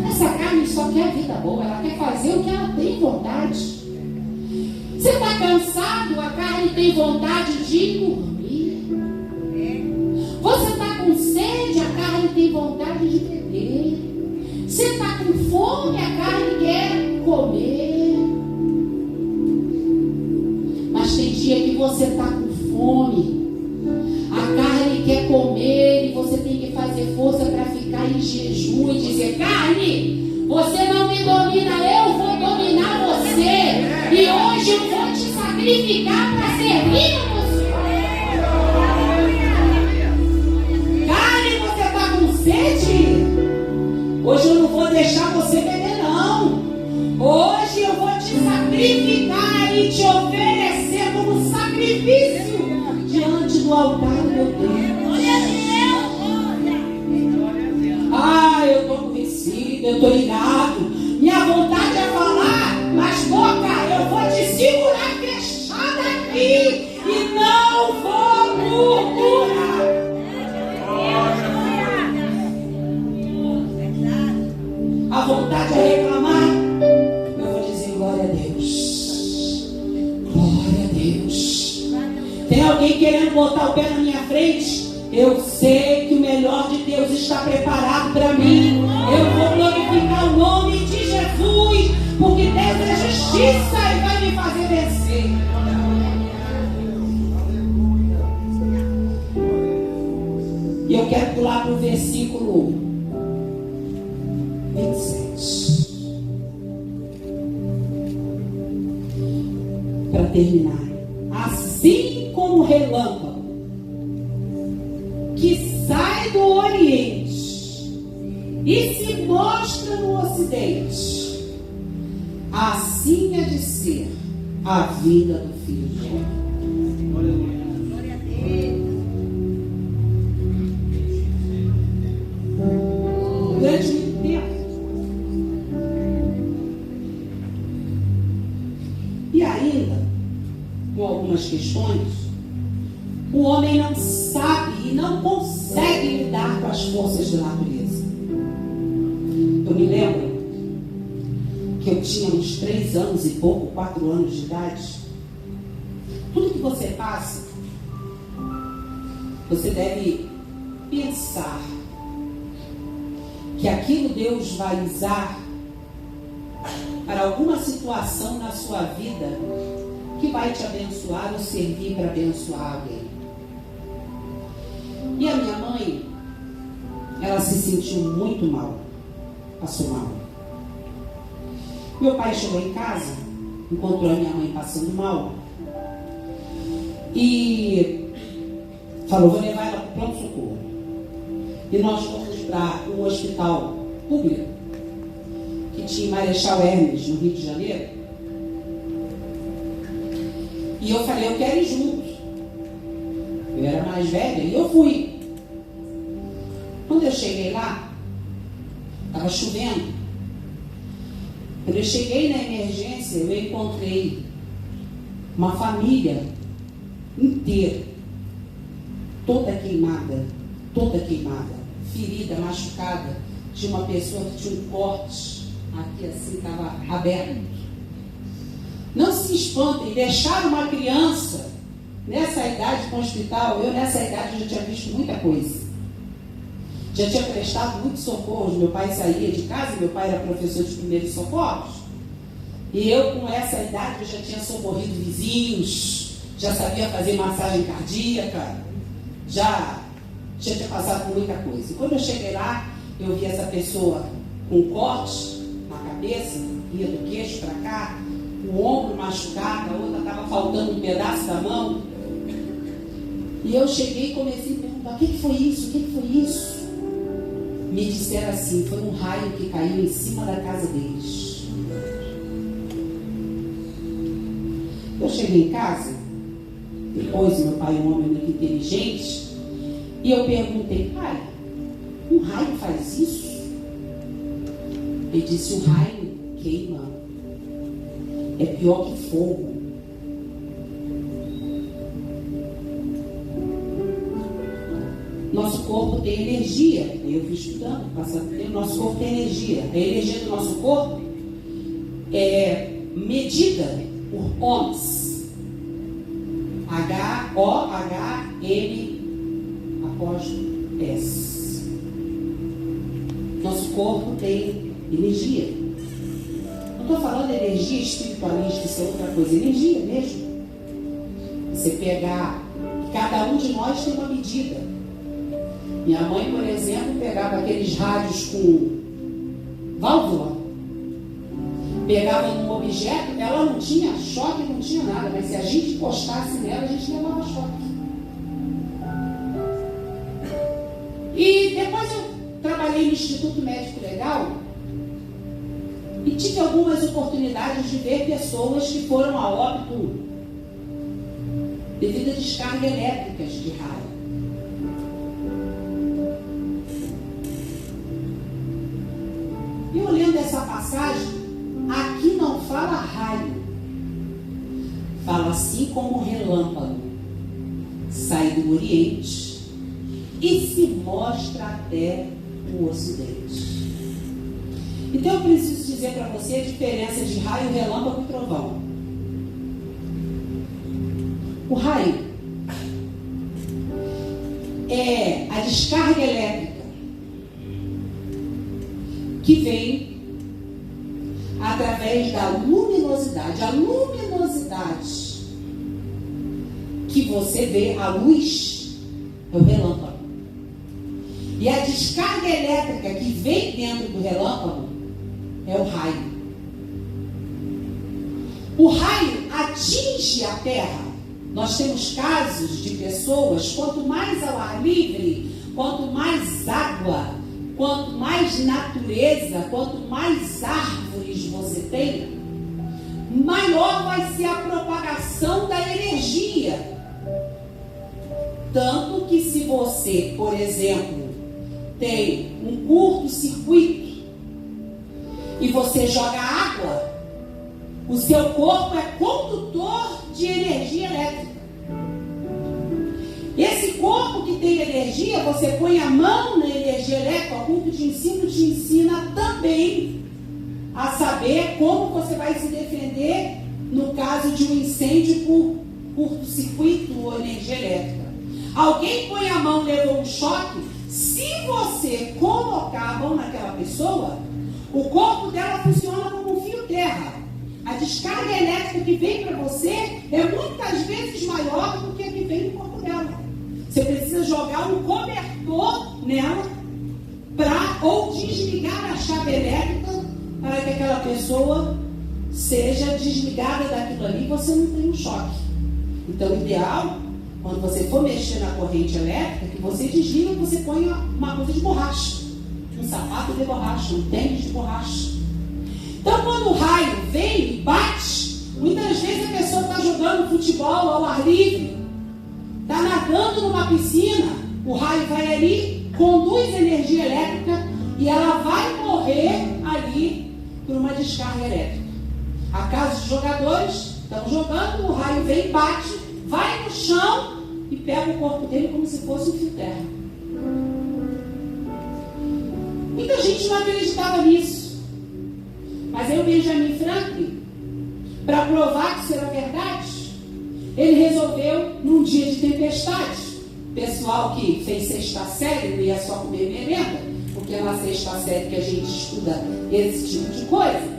Essa carne só quer vida boa, ela quer fazer o que ela tem vontade. Você está cansado, a carne tem vontade de dormir. Você está com sede, a carne tem vontade de beber. Você está com fome, a carne quer comer. Mas tem dia que você está com fome, a carne quer comer e você tem que fazer força para ficar em jejum e dizer: carne, você não me domina, eu vou dominar você. E hoje eu vou te sacrificar para servir a você. Carne, você está com sede? Hoje eu não vou deixar você beber, não. Hoje eu vou te sacrificar e te oferecer como eu estou irado. Minha vontade é falar, mas boca, eu vou te segurar fechada aqui e não vou murmurar. A vontade é reclamar, eu vou dizer glória a Deus. Glória a Deus. Tem alguém querendo botar o pé na minha frente? Eu sei que o melhor de Deus está preparado para mim. Eu vou glorificar o nome de Jesus, porque Deus é justiça e vai me fazer vencer. E eu quero pular para o versículo 27. Para terminar. Assim como o relâmpago que sai do Oriente e se mostra no Ocidente, assim é de ser a vida do Filho do Homem. Durante muito tempo. E ainda, com algumas questões, o homem não sabe e não consegue lidar com as forças da natureza. Eu me lembro que eu tinha uns 3 anos e pouco, 4 anos de idade. Tudo que você passa, você deve pensar que aquilo Deus vai usar para alguma situação na sua vida que vai te abençoar ou servir para abençoar alguém. E a minha mãe, ela se sentiu muito mal, passou mal. Meu pai chegou em casa, encontrou a minha mãe passando mal e falou, vou levar ela para o pronto-socorro. E nós fomos para um hospital público que tinha em Marechal Hermes, no Rio de Janeiro. E eu falei, eu quero ir junto. Eu era mais velha e eu fui. Quando eu cheguei lá, estava chovendo. Quando eu cheguei na emergência, eu encontrei uma família inteira, toda queimada, ferida, machucada. Tinha uma pessoa que tinha um corte aqui assim, estava aberto. Não se espantem, deixar uma criança nessa idade com o hospital. Eu nessa idade já tinha visto muita coisa. Já tinha prestado muitos socorros. Meu pai saía de casa, meu pai era professor de primeiros socorros. E eu com essa idade eu já tinha socorrido vizinhos, já sabia fazer massagem cardíaca, já tinha passado por muita coisa. E quando eu cheguei lá, eu vi essa pessoa com corte na cabeça, ia do queixo para cá, o ombro machucado, a outra estava faltando um pedaço da mão. E eu cheguei e comecei a perguntar, o que foi isso? O que foi isso? Me disseram assim, foi um raio que caiu em cima da casa deles. Eu cheguei em casa, depois meu pai é um homem muito inteligente, e eu perguntei, pai, um raio faz isso? Ele disse, o raio queima, é pior que fogo. Nosso corpo tem energia. Eu fui estudando, passando tempo. Nosso corpo tem energia. A energia do nosso corpo é medida por ohms. H-O-H-M-S. Nosso corpo tem energia. Não estou falando de energia espiritualista, isso é outra coisa. Energia mesmo. Você pegar, cada um de nós tem uma medida. Minha mãe, por exemplo, pegava aqueles rádios com válvula, pegava num objeto, ela não tinha choque, não tinha nada, mas se a gente encostasse nela, a gente levava choque. E depois eu trabalhei no Instituto Médico Legal e tive algumas oportunidades de ver pessoas que foram a óbito devido a descargas elétricas de raio. E olhando essa passagem, aqui não fala raio, fala assim como relâmpago, sai do Oriente e se mostra até o Ocidente. Então eu preciso dizer para você a diferença de raio, relâmpago e trovão. O raio é a descarga elétrica que vem através da luminosidade. A luminosidade que você vê, a luz, é o relâmpago. E a descarga elétrica que vem dentro do relâmpago é o raio. O raio atinge a terra. Nós temos casos de pessoas, quanto mais ao ar livre, quanto mais água, quanto mais natureza, quanto mais árvores você tem, maior vai ser a propagação da energia. Tanto que se você, por exemplo, tem um curto-circuito e você joga água, o seu corpo é condutor de energia elétrica. Esse corpo que tem energia, você põe a mão na energia elétrica, o culto de ensino te ensina também a saber como você vai se defender no caso de um incêndio por curto-circuito ou energia elétrica. Alguém põe a mão, levou um choque, se você colocar a mão naquela pessoa, o corpo dela funciona como um fio terra. A descarga elétrica que vem para você é muitas vezes maior do que a que vem no corpo dela. Você precisa jogar um cobertor nela ou desligar a chave elétrica para que aquela pessoa seja desligada daquilo ali e você não tenha um choque. Então, o ideal, quando você for mexer na corrente elétrica, que você desliga e você põe uma coisa de borracha. Um sapato de borracha, um tênis de borracha. Então, quando o raio vem e bate, muitas vezes a pessoa está jogando futebol ao ar livre, está nadando numa piscina, o raio vai ali, conduz energia elétrica e ela vai morrer ali por uma descarga elétrica. Há casos de jogadores, estão jogando, o raio vem, bate, vai no chão e pega o corpo dele como se fosse um fio terra. Muita gente não acreditava nisso. Mas aí o Benjamin Franklin, para provar que isso era verdade, ele resolveu, num dia de tempestade, pessoal que fez sexta série não ia só comer merenda, porque é na sexta série que a gente estuda esse tipo de coisa.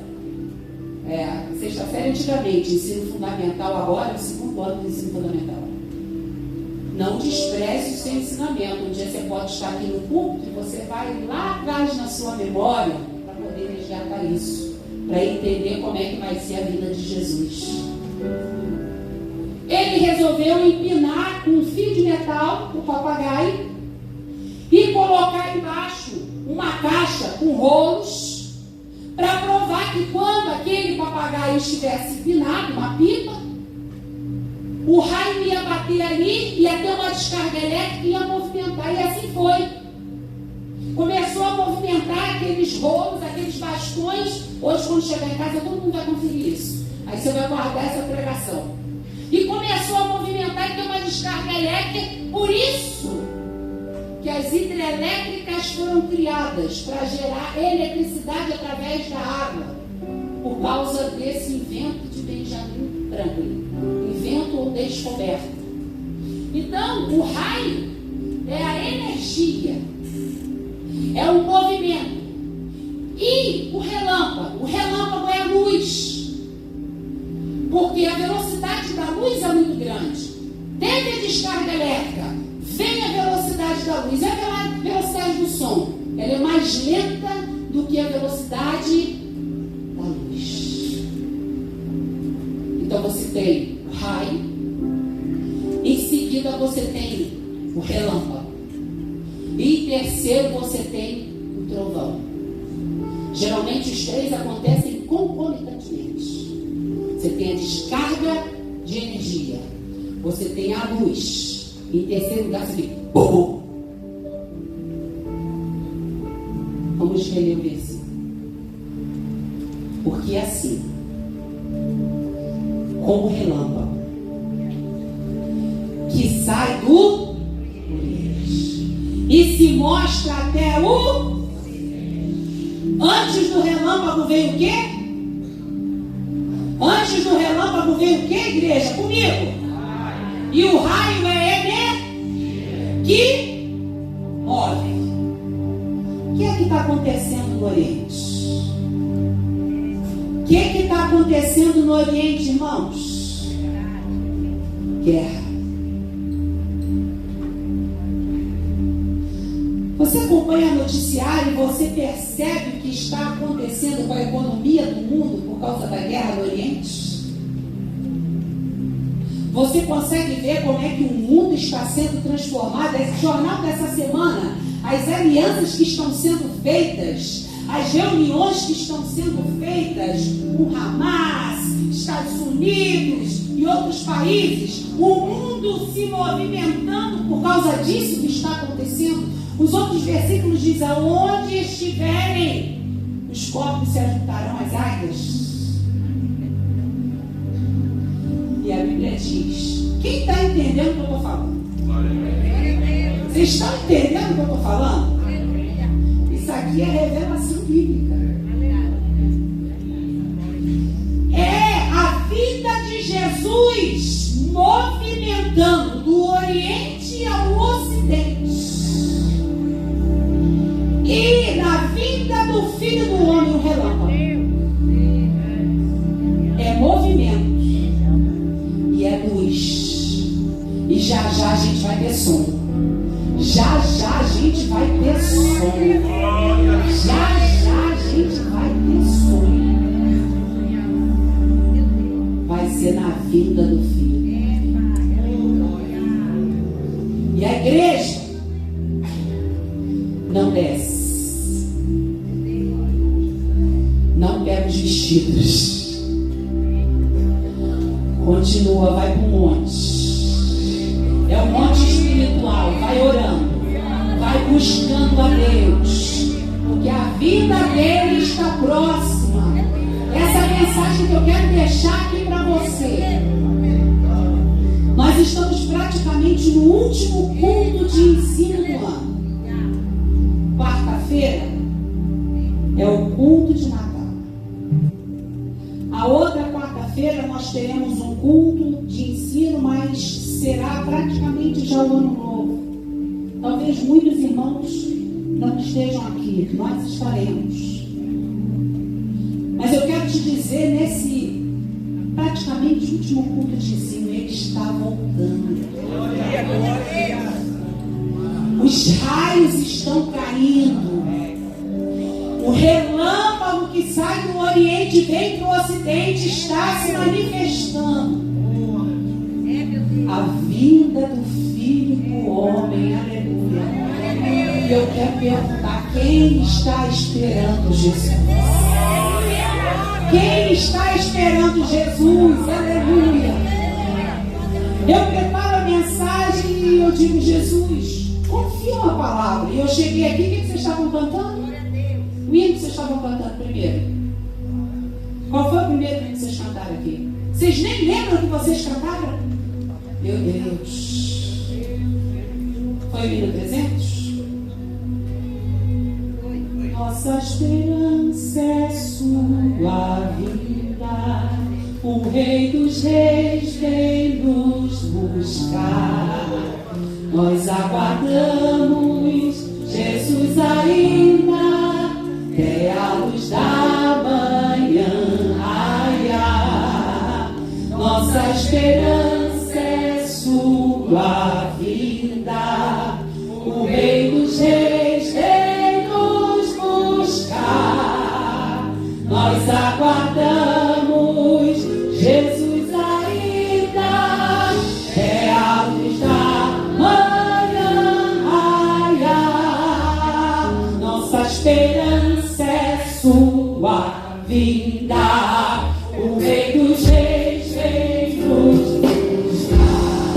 Sexta série antigamente, ensino fundamental agora, o segundo ano do ensino fundamental. Não despreze o seu ensinamento. Um dia você pode estar aqui no púlpito e você vai lá atrás na sua memória para poder resgatar isso. Para entender como é que vai ser a vida de Jesus. Ele resolveu empinar com um fio de metal o papagaio e colocar embaixo uma caixa com rolos para provar que quando aquele papagaio estivesse empinado, uma pipa, o raio ia bater ali, ia ter uma descarga elétrica e ia movimentar. E assim foi. Começou a movimentar aqueles rolos, aqueles bastões. Hoje, quando chegar em casa, todo mundo vai conferir isso. Aí você vai guardar essa pregação. E começou a movimentar e ter uma descarga elétrica. Por isso que as hidrelétricas foram criadas para gerar eletricidade através da água. Por causa desse invento de Benjamin Franklin. Invento ou descoberta. Então, o raio é a energia. É o movimento. E o relâmpago é a luz. Porque a velocidade da luz é muito grande. Teve a descarga elétrica, vem a velocidade da luz. É a velocidade do som. Ela é mais lenta do que a velocidade da luz. Então você tem o raio. Em seguida você tem o relâmpago. E em terceiro você tem o trovão. Geralmente os três acontecem concomitantemente. Você tem a descarga de energia. Você tem a luz. Em terceiro lugar você tem Vamos reler o versículo. Porque é assim, como relâmpago, que sai do Oriente e se mostra até o... Antes do relâmpago veio o quê? Antes do relâmpago veio o quê, igreja? Comigo. E o raio é que move. O que é que está acontecendo no Oriente? O que é que está acontecendo no Oriente, irmãos? Guerra. Você acompanha o noticiário e você percebe o que está acontecendo com a economia do mundo por causa da guerra no Oriente? Você consegue ver como é que o mundo está sendo transformado? Esse jornal dessa semana, as alianças que estão sendo feitas, as reuniões que estão sendo feitas com Hamas, Estados Unidos e outros países, o mundo se movimentando por causa disso que está acontecendo. Os outros versículos dizem: aonde estiverem, os corpos se ajuntarão às águias. E a Bíblia diz: quem está entendendo o que eu estou falando? Vocês estão entendendo o que eu estou falando? Isso aqui é revelação bíblica. É a vida de Jesus movimentando do Oriente ao Ocidente. E na vida do Filho do Homem, um relâmpago. É movimento. E é luz. E já já a gente vai ter som. Já já a gente vai ter som. Já já a gente vai ter som. Vai ser na vinda do Filho. E a igreja não desce. Não pega os vestidos. Continua, vai para o monte. É o monte espiritual. Vai orando. Vai buscando a Deus. Porque a vida dele está próxima. Essa é a mensagem que eu quero deixar aqui para você. Nós estamos praticamente no último culto de ensino do ano. Quarta-feira é o culto de Natal. A outra quarta-feira nós teremos um culto de ensino, mas será praticamente já o ano novo. Talvez muitos irmãos não estejam aqui, nós estaremos. Mas eu quero te dizer, nesse praticamente último culto de ensino, ele está voltando. Os raios estão caindo. O relâmpago que sai do Oriente e vem para o Ocidente está se manifestando. A vinda do Filho do Homem, aleluia. E eu quero perguntar: quem está esperando Jesus? Quem está esperando Jesus? Aleluia. Eu preparo a mensagem e eu digo: Jesus, confia na palavra. E eu cheguei aqui, o que vocês estavam cantando? O hino que vocês estavam cantando primeiro. Qual foi o primeiro hino que vocês cantaram aqui? Vocês nem lembram que vocês cantaram? Meu Deus. Foi o hino 300? Nossa esperança é sua vida. O Rei dos Reis vem nos buscar. Nós aguardamos Jesus ainda. É a luz da manhã raiar. Nossa esperança é sua vida. O Rei dos Reis vem nos buscar. Nós aguardamos Jesus ainda. É a luz da manhã raiar. Nossa esperança é sua vida. O Rei dos Reis vem nos buscar.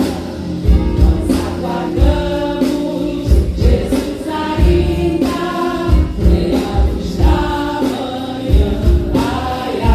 Nós aguardamos Jesus ainda. É a luz da manhã raiar.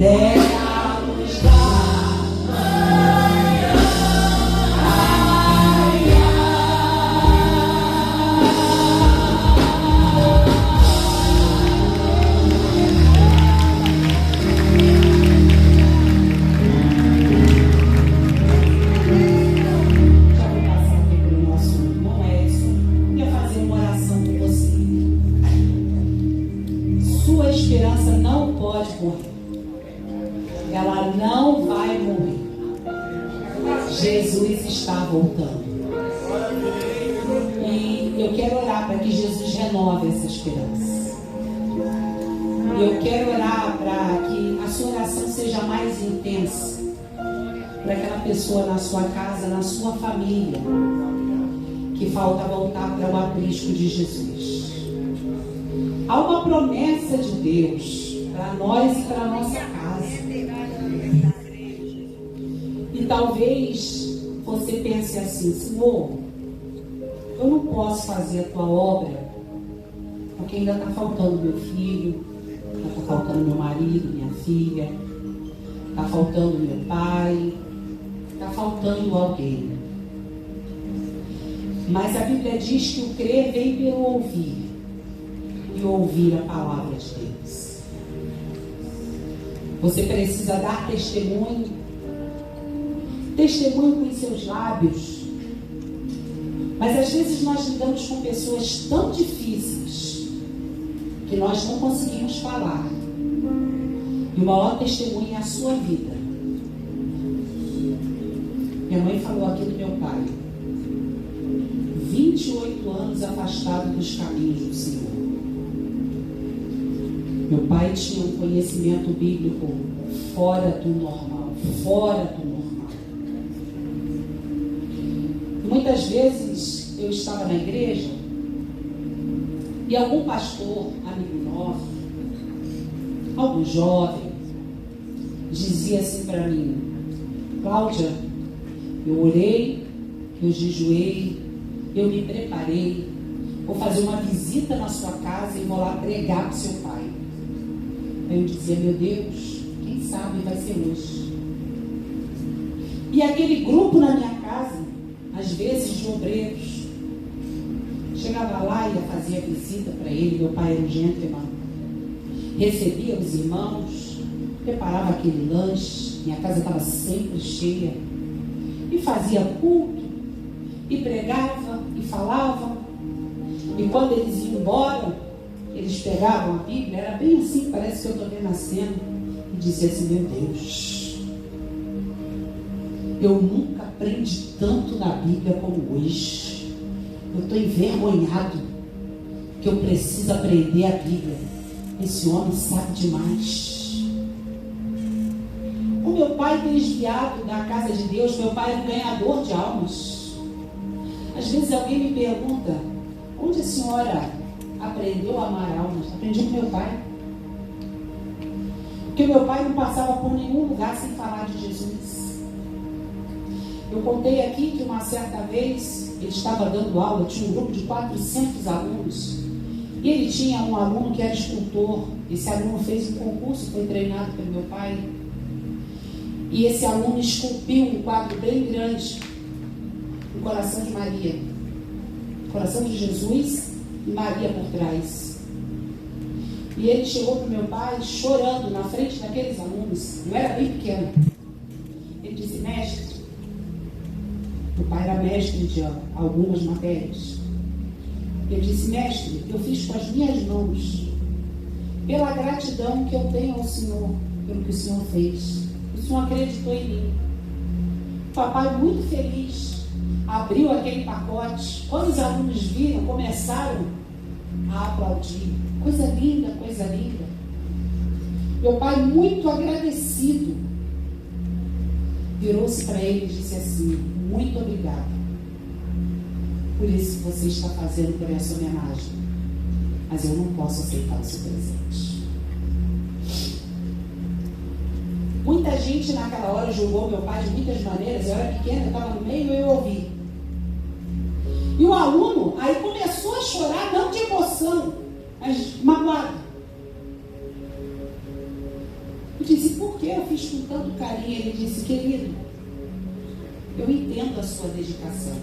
terra nos dá manhã. Já vou passar aqui para o nosso irmão Edson. Quer fazer uma oração com você. Sua esperança não pode morrer. Ela não vai morrer. Jesus está voltando. E eu quero orar para que Jesus renove essa esperança. E eu quero orar para que a sua oração seja mais intensa. Para aquela pessoa na sua casa, na sua família, que falta voltar para o aprisco de Jesus. Há uma promessa de Deus para nós e para a nossa casa. E talvez você pense assim: Senhor, eu não posso fazer a tua obra porque ainda está faltando meu filho, ainda está faltando meu marido, minha filha, está faltando meu pai, está faltando alguém. Mas a Bíblia diz que o crer vem pelo ouvir, e ouvir a palavra de Deus. Você precisa dar testemunho com os seus lábios. Mas às vezes nós lidamos com pessoas tão difíceis que nós não conseguimos falar. E o maior testemunho é a sua vida. Minha mãe falou aqui do meu pai. 28 anos afastado dos caminhos do Senhor. Meu pai tinha um conhecimento bíblico fora do normal. Muitas vezes eu estava na igreja e algum pastor, amigo nosso, algum jovem, dizia assim para mim: Cláudia, eu orei, eu jejuei, eu me preparei, vou fazer uma visita na sua casa e vou lá pregar para o seu pai. Aí eu dizia: meu Deus, quem sabe vai ser hoje. E aquele grupo na minha casa, às vezes de obreiros, chegava lá e ia fazer a visita para ele. Meu pai era um gentleman, recebia os irmãos, preparava aquele lanche, minha casa estava sempre cheia, e fazia culto, e pregava, e falava. E quando eles iam embora, eles pegavam a Bíblia, era bem assim, parece que eu estou vendo a cena, e dizia assim: meu Deus, eu nunca aprendi tanto na Bíblia como hoje. Eu estou envergonhado que eu preciso aprender a Bíblia. Esse homem sabe demais. O meu pai desviado da casa de Deus, meu pai era um ganhador de almas. Às vezes alguém me pergunta: onde a senhora aprendeu a amar almas? Aprendi com meu pai. Porque meu pai não passava por nenhum lugar sem falar de Jesus. Eu contei aqui que uma certa vez ele estava dando aula, tinha um grupo de 400 alunos, e ele tinha um aluno que era escultor. Esse aluno fez um concurso, foi treinado pelo meu pai, e esse aluno esculpiu um quadro bem grande, o coração de Maria, o coração de Jesus e Maria por trás. E ele chegou para o meu pai chorando na frente daqueles alunos. Eu era bem pequeno. Ele disse: mestre, o pai era mestre de algumas matérias. Ele disse: mestre, eu fiz com as minhas mãos, pela gratidão que eu tenho ao Senhor, pelo que o Senhor fez. O Senhor acreditou em mim. O papai, muito feliz, abriu aquele pacote. Quando os alunos viram, começaram a aplaudir. Coisa linda, coisa linda. Meu pai, muito agradecido, virou-se para ele e disse assim: muito obrigado por isso que você está fazendo por essa homenagem, mas eu não posso aceitar o seu presente. Muita gente naquela hora julgou meu pai de muitas maneiras. Eu era pequena, eu estava no meio e eu ouvi. E o aluno aí começou a chorar, não de emoção, mas magoado. Eu disse, por que eu fiz com tanto carinho? Ele disse, querido, eu entendo a sua dedicação.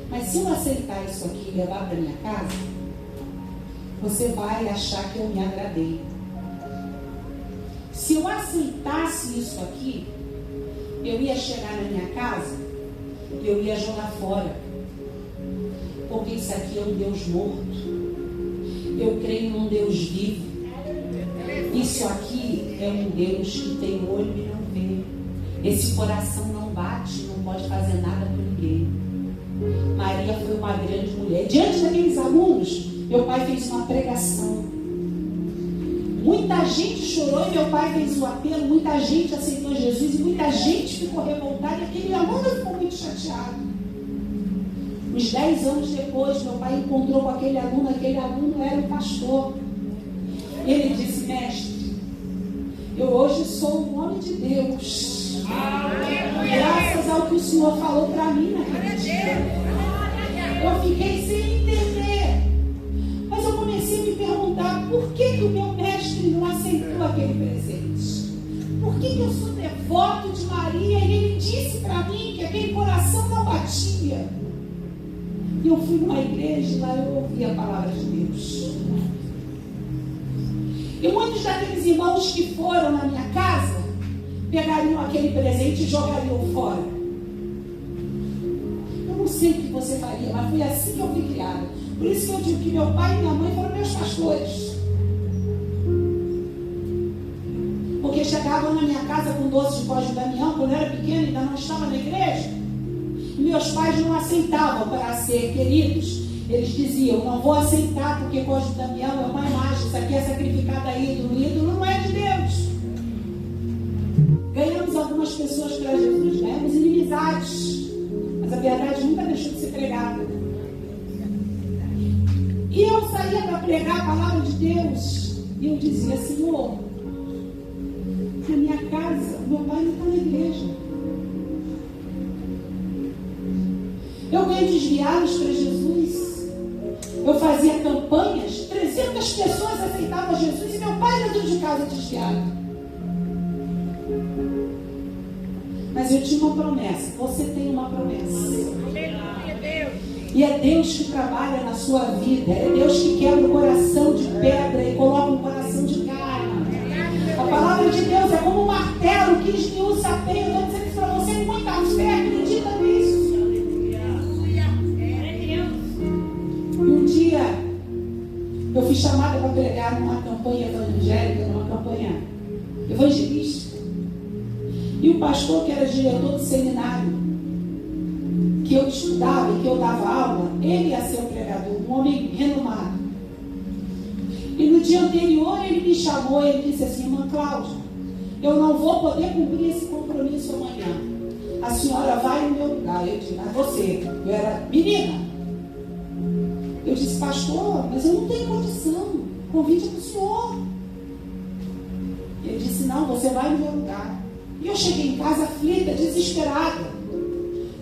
Mas se eu aceitar isso aqui e levar para minha casa, você vai achar que eu me agradei. Se eu aceitasse isso aqui, eu ia chegar na minha casa e eu ia jogar fora. Porque isso aqui é um Deus morto. Eu creio num Deus vivo. Isso aqui é um Deus que tem olho e não vê. Esse coração não bate, não pode fazer nada por ninguém. Maria foi uma grande mulher. Diante daqueles alunos, meu pai fez uma pregação. Muita gente chorou e meu pai fez o apelo. Muita gente aceitou Jesus e muita gente ficou revoltada. E aquele aluno ficou muito chateado. Uns 10 anos depois, meu pai encontrou com aquele aluno era o pastor. Ele disse, mestre, eu hoje sou um homem de Deus. Graças ao que o Senhor falou para mim naquele dia. Eu fiquei sem entender. Mas eu comecei a me perguntar, por que o meu mestre não aceitou aquele presente? Por que eu sou devoto de Maria e ele disse para mim que aquele coração não batia? E eu fui numa igreja e lá eu ouvi a palavra de Deus. E muitos daqueles irmãos que foram na minha casa pegariam aquele presente e jogariam fora. Eu não sei o que você faria, mas foi assim que eu fui criada. Por isso que eu digo que meu pai e minha mãe foram meus pastores. Porque chegavam na minha casa com doce de pó de Damião, quando eu era pequena e ainda não estava na igreja. E meus pais não aceitavam para ser queridos. Eles diziam, não vou aceitar porque pó de Damião é uma imagem, isso aqui é sacrificado a ídolo. O ídolo não é de Deus. Ganhamos algumas pessoas para Jesus, ganhamos inimizades. Mas a verdade nunca deixou de ser pregada. E eu saía para pregar a palavra de Deus. E eu dizia, Senhor, na minha casa, meu pai não está na igreja. Eu ganhei desviados para Jesus. Eu fazia campanhas, 300 pessoas aceitavam Jesus e meu pai dentro de casa desviado. Mas eu tinha uma promessa. Você tem uma promessa. E é Deus que trabalha na sua vida. É Deus que quebra o coração de pedra e coloca um coração de carne. A palavra de Deus é como um martelo que esmiuça a pedra. Eu estou dizendo isso para você com muita fé. Acredita nisso. E um dia eu fui chamada para pregar numa campanha evangélica, numa campanha evangelística. E o pastor, que era diretor do seminário, que eu estudava e que eu dava aula, ele ia ser o pregador, um homem renomado. E no dia anterior ele me chamou e ele disse assim, irmã Cláudia, eu não vou poder cumprir esse compromisso amanhã. A senhora vai no meu lugar. Eu disse, mas você, eu era menina. Eu disse, pastor, mas eu não tenho condição. O convite é para o senhor. Ele disse, não, você vai no meu lugar. E eu cheguei em casa aflita, desesperada.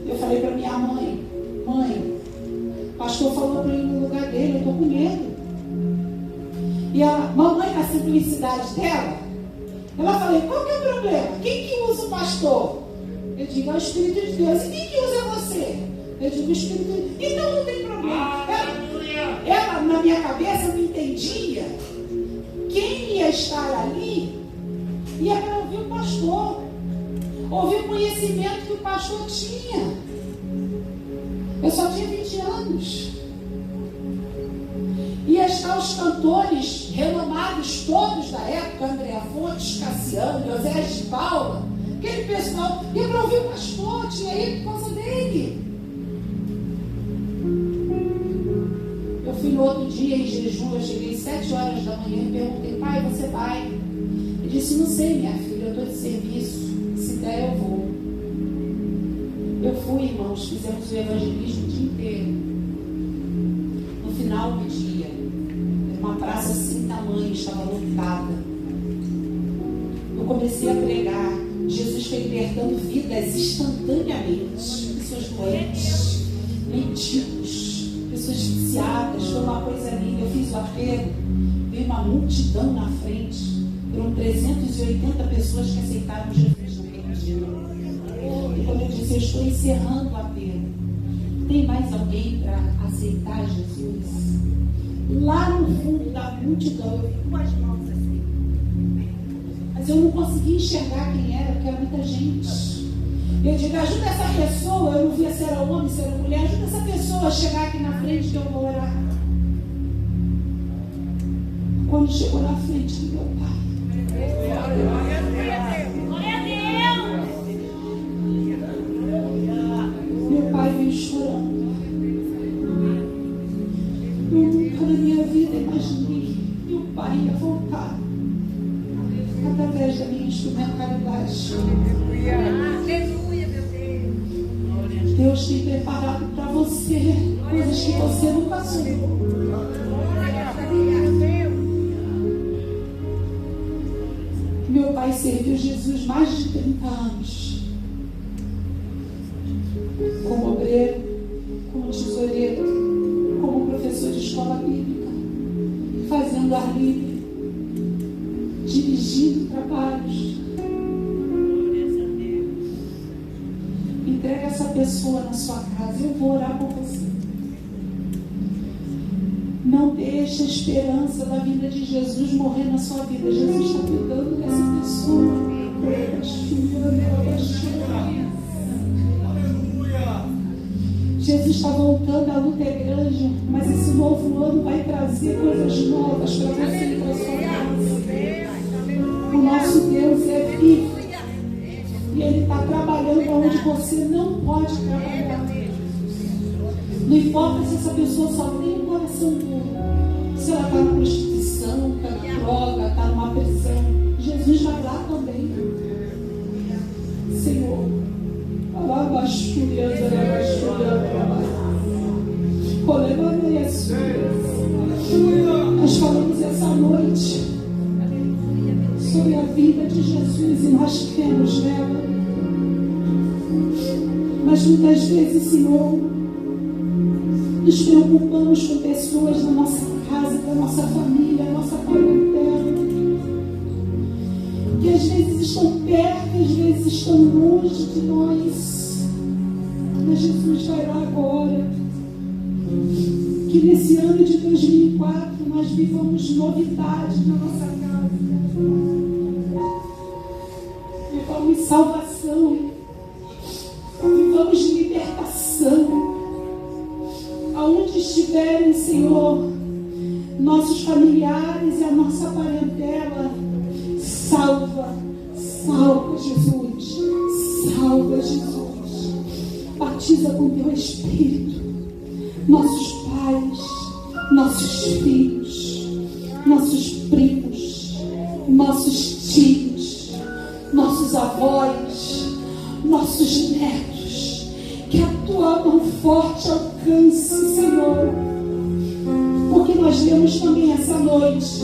Eu falei para minha mãe, mãe, o pastor falou para ir no lugar dele, eu estou com medo. E a mamãe, na simplicidade dela, ela falou, qual que é o problema? Quem que usa o pastor? Eu digo, é o Espírito de Deus. E quem que usa você? Eu digo, o Espírito de Deus. Então não tem problema. Ela, na minha cabeça, não entendia. Quem ia estar ali ia para ouvir o pastor. Ouvir o conhecimento que o pastor tinha. Eu só tinha 20 anos. Ia estar os cantores renomados todos da época, André Fontes, Cassiano, José de Paula, aquele pessoal, ia para ouvir o pastor, tinha ido por causa dele. Eu fui no outro dia em jejum, eu cheguei 7 horas da manhã e perguntei, pai, você vai? Ele disse, não sei, minha filha, eu estou de serviço, se der eu vou. Eu fui, irmãos, fizemos o evangelismo o dia inteiro. No final do dia, uma praça sem tamanho, estava lotada. Eu comecei a pregar. Jesus foi libertando vidas instantaneamente. Pessoas doentes, mendigos, pessoas viciadas. Foi uma coisa linda. Eu fiz o apelo, veio uma multidão na frente. Foram 380 pessoas que aceitaram Jesus naquele dia. E quando eu disse, eu estou encerrando o apelo, tem mais alguém para aceitar Jesus? Lá no fundo da multidão, eu vi duas mãos assim. Mas eu não consegui enxergar quem era, porque era muita gente. Eu digo, ajuda essa pessoa, eu não via se era homem, se era mulher, ajuda essa pessoa a chegar aqui na frente que eu vou orar. Quando chegou na frente do meu pai, Glória a Deus. meu pai veio chorando. Eu nunca na minha vida imaginei que meu pai ia voltar através da minha instrumentalidade. Aleluia, meu Deus. Deus tem preparado para você coisas que você nunca sonhou. Glória a Deus. Meu pai serviu Jesus mais de 30 anos. Como obreiro, como tesoureiro, como professor de escola bíblica, fazendo ar livre, dirigindo trabalhos. Entrega essa pessoa na sua casa, eu vou orar por você. Não deixe a esperança da vinda de Jesus morrer na sua vida. Jesus está cuidando dessa pessoa. Jesus está voltando, a luta é grande, mas esse novo ano vai trazer coisas novas para você e para a sua casa. O nosso Deus é vivo e Ele está trabalhando onde você não pode trabalhar. Não importa se essa pessoa só tem um coração duro, se ela está na prostituição, está na droga, está numa prisão, Jesus vai lá também. Senhor, nós falamos essa noite sobre a vida de Jesus e nós cremos nela. Mas muitas vezes, Senhor, nos preocupamos com pessoas da nossa casa, da nossa família, da nossa parentela, que às vezes estão perto, às vezes estão longe de nós. Mas Jesus vai lá agora. Que nesse ano de 2004 nós vivamos novidades na nossa casa. Vivamos salvação. Vivamos libertação. Aonde estiverem, Senhor, nossos familiares e a nossa parentela, salva, salva Jesus, salva Jesus. Batiza com teu Espírito nossos pais, nossos filhos, nossos primos, nossos tios, nossos avós, nossos netos. Que a tua mão forte alcance, Senhor. Porque nós vemos também essa noite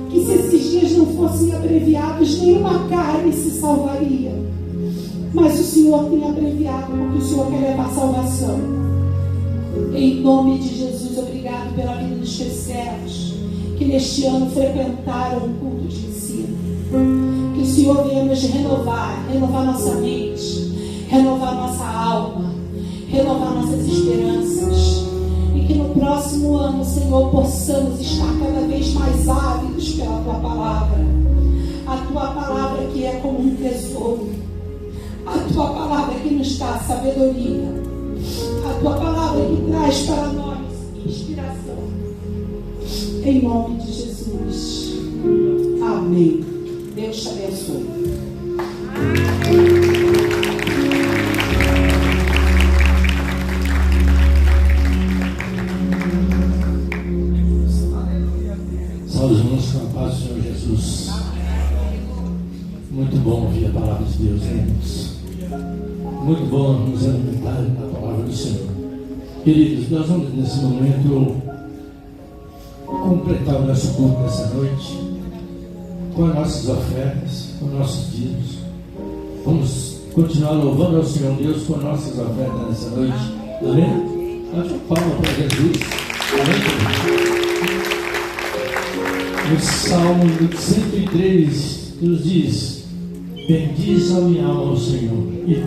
que se esses dias não fossem abreviados, nenhuma carne se salvaria. Mas o Senhor tem abreviado, porque o Senhor quer levar salvação. Em nome de Jesus, obrigado pela vida dos teus servos que neste ano frequentaram o culto de ensino. Que o Senhor venha nos renovar nossa mente, renovar nossa alma, renovar nossas esperanças. E que no próximo ano, Senhor, possamos estar cada vez mais ávidos pela tua palavra. A tua palavra que é como um tesouro. A tua palavra que nos dá sabedoria. A tua palavra que traz para nós inspiração. Em nome de Jesus. Amém. Deus te abençoe. Saúde, irmãos, com a paz do Senhor Jesus. Muito bom ouvir a palavra de Deus, irmãos. Muito bom nos alimentar na palavra do Senhor. Queridos, nós vamos nesse momento completar o nosso culto nessa noite com as nossas ofertas, com nossos dízimos. Vamos continuar louvando ao Senhor Deus com as nossas ofertas nessa noite. Amém? Bate uma palma para Jesus. Amém? No Salmo 103, que nos diz: bendiz a minha alma ao Senhor. E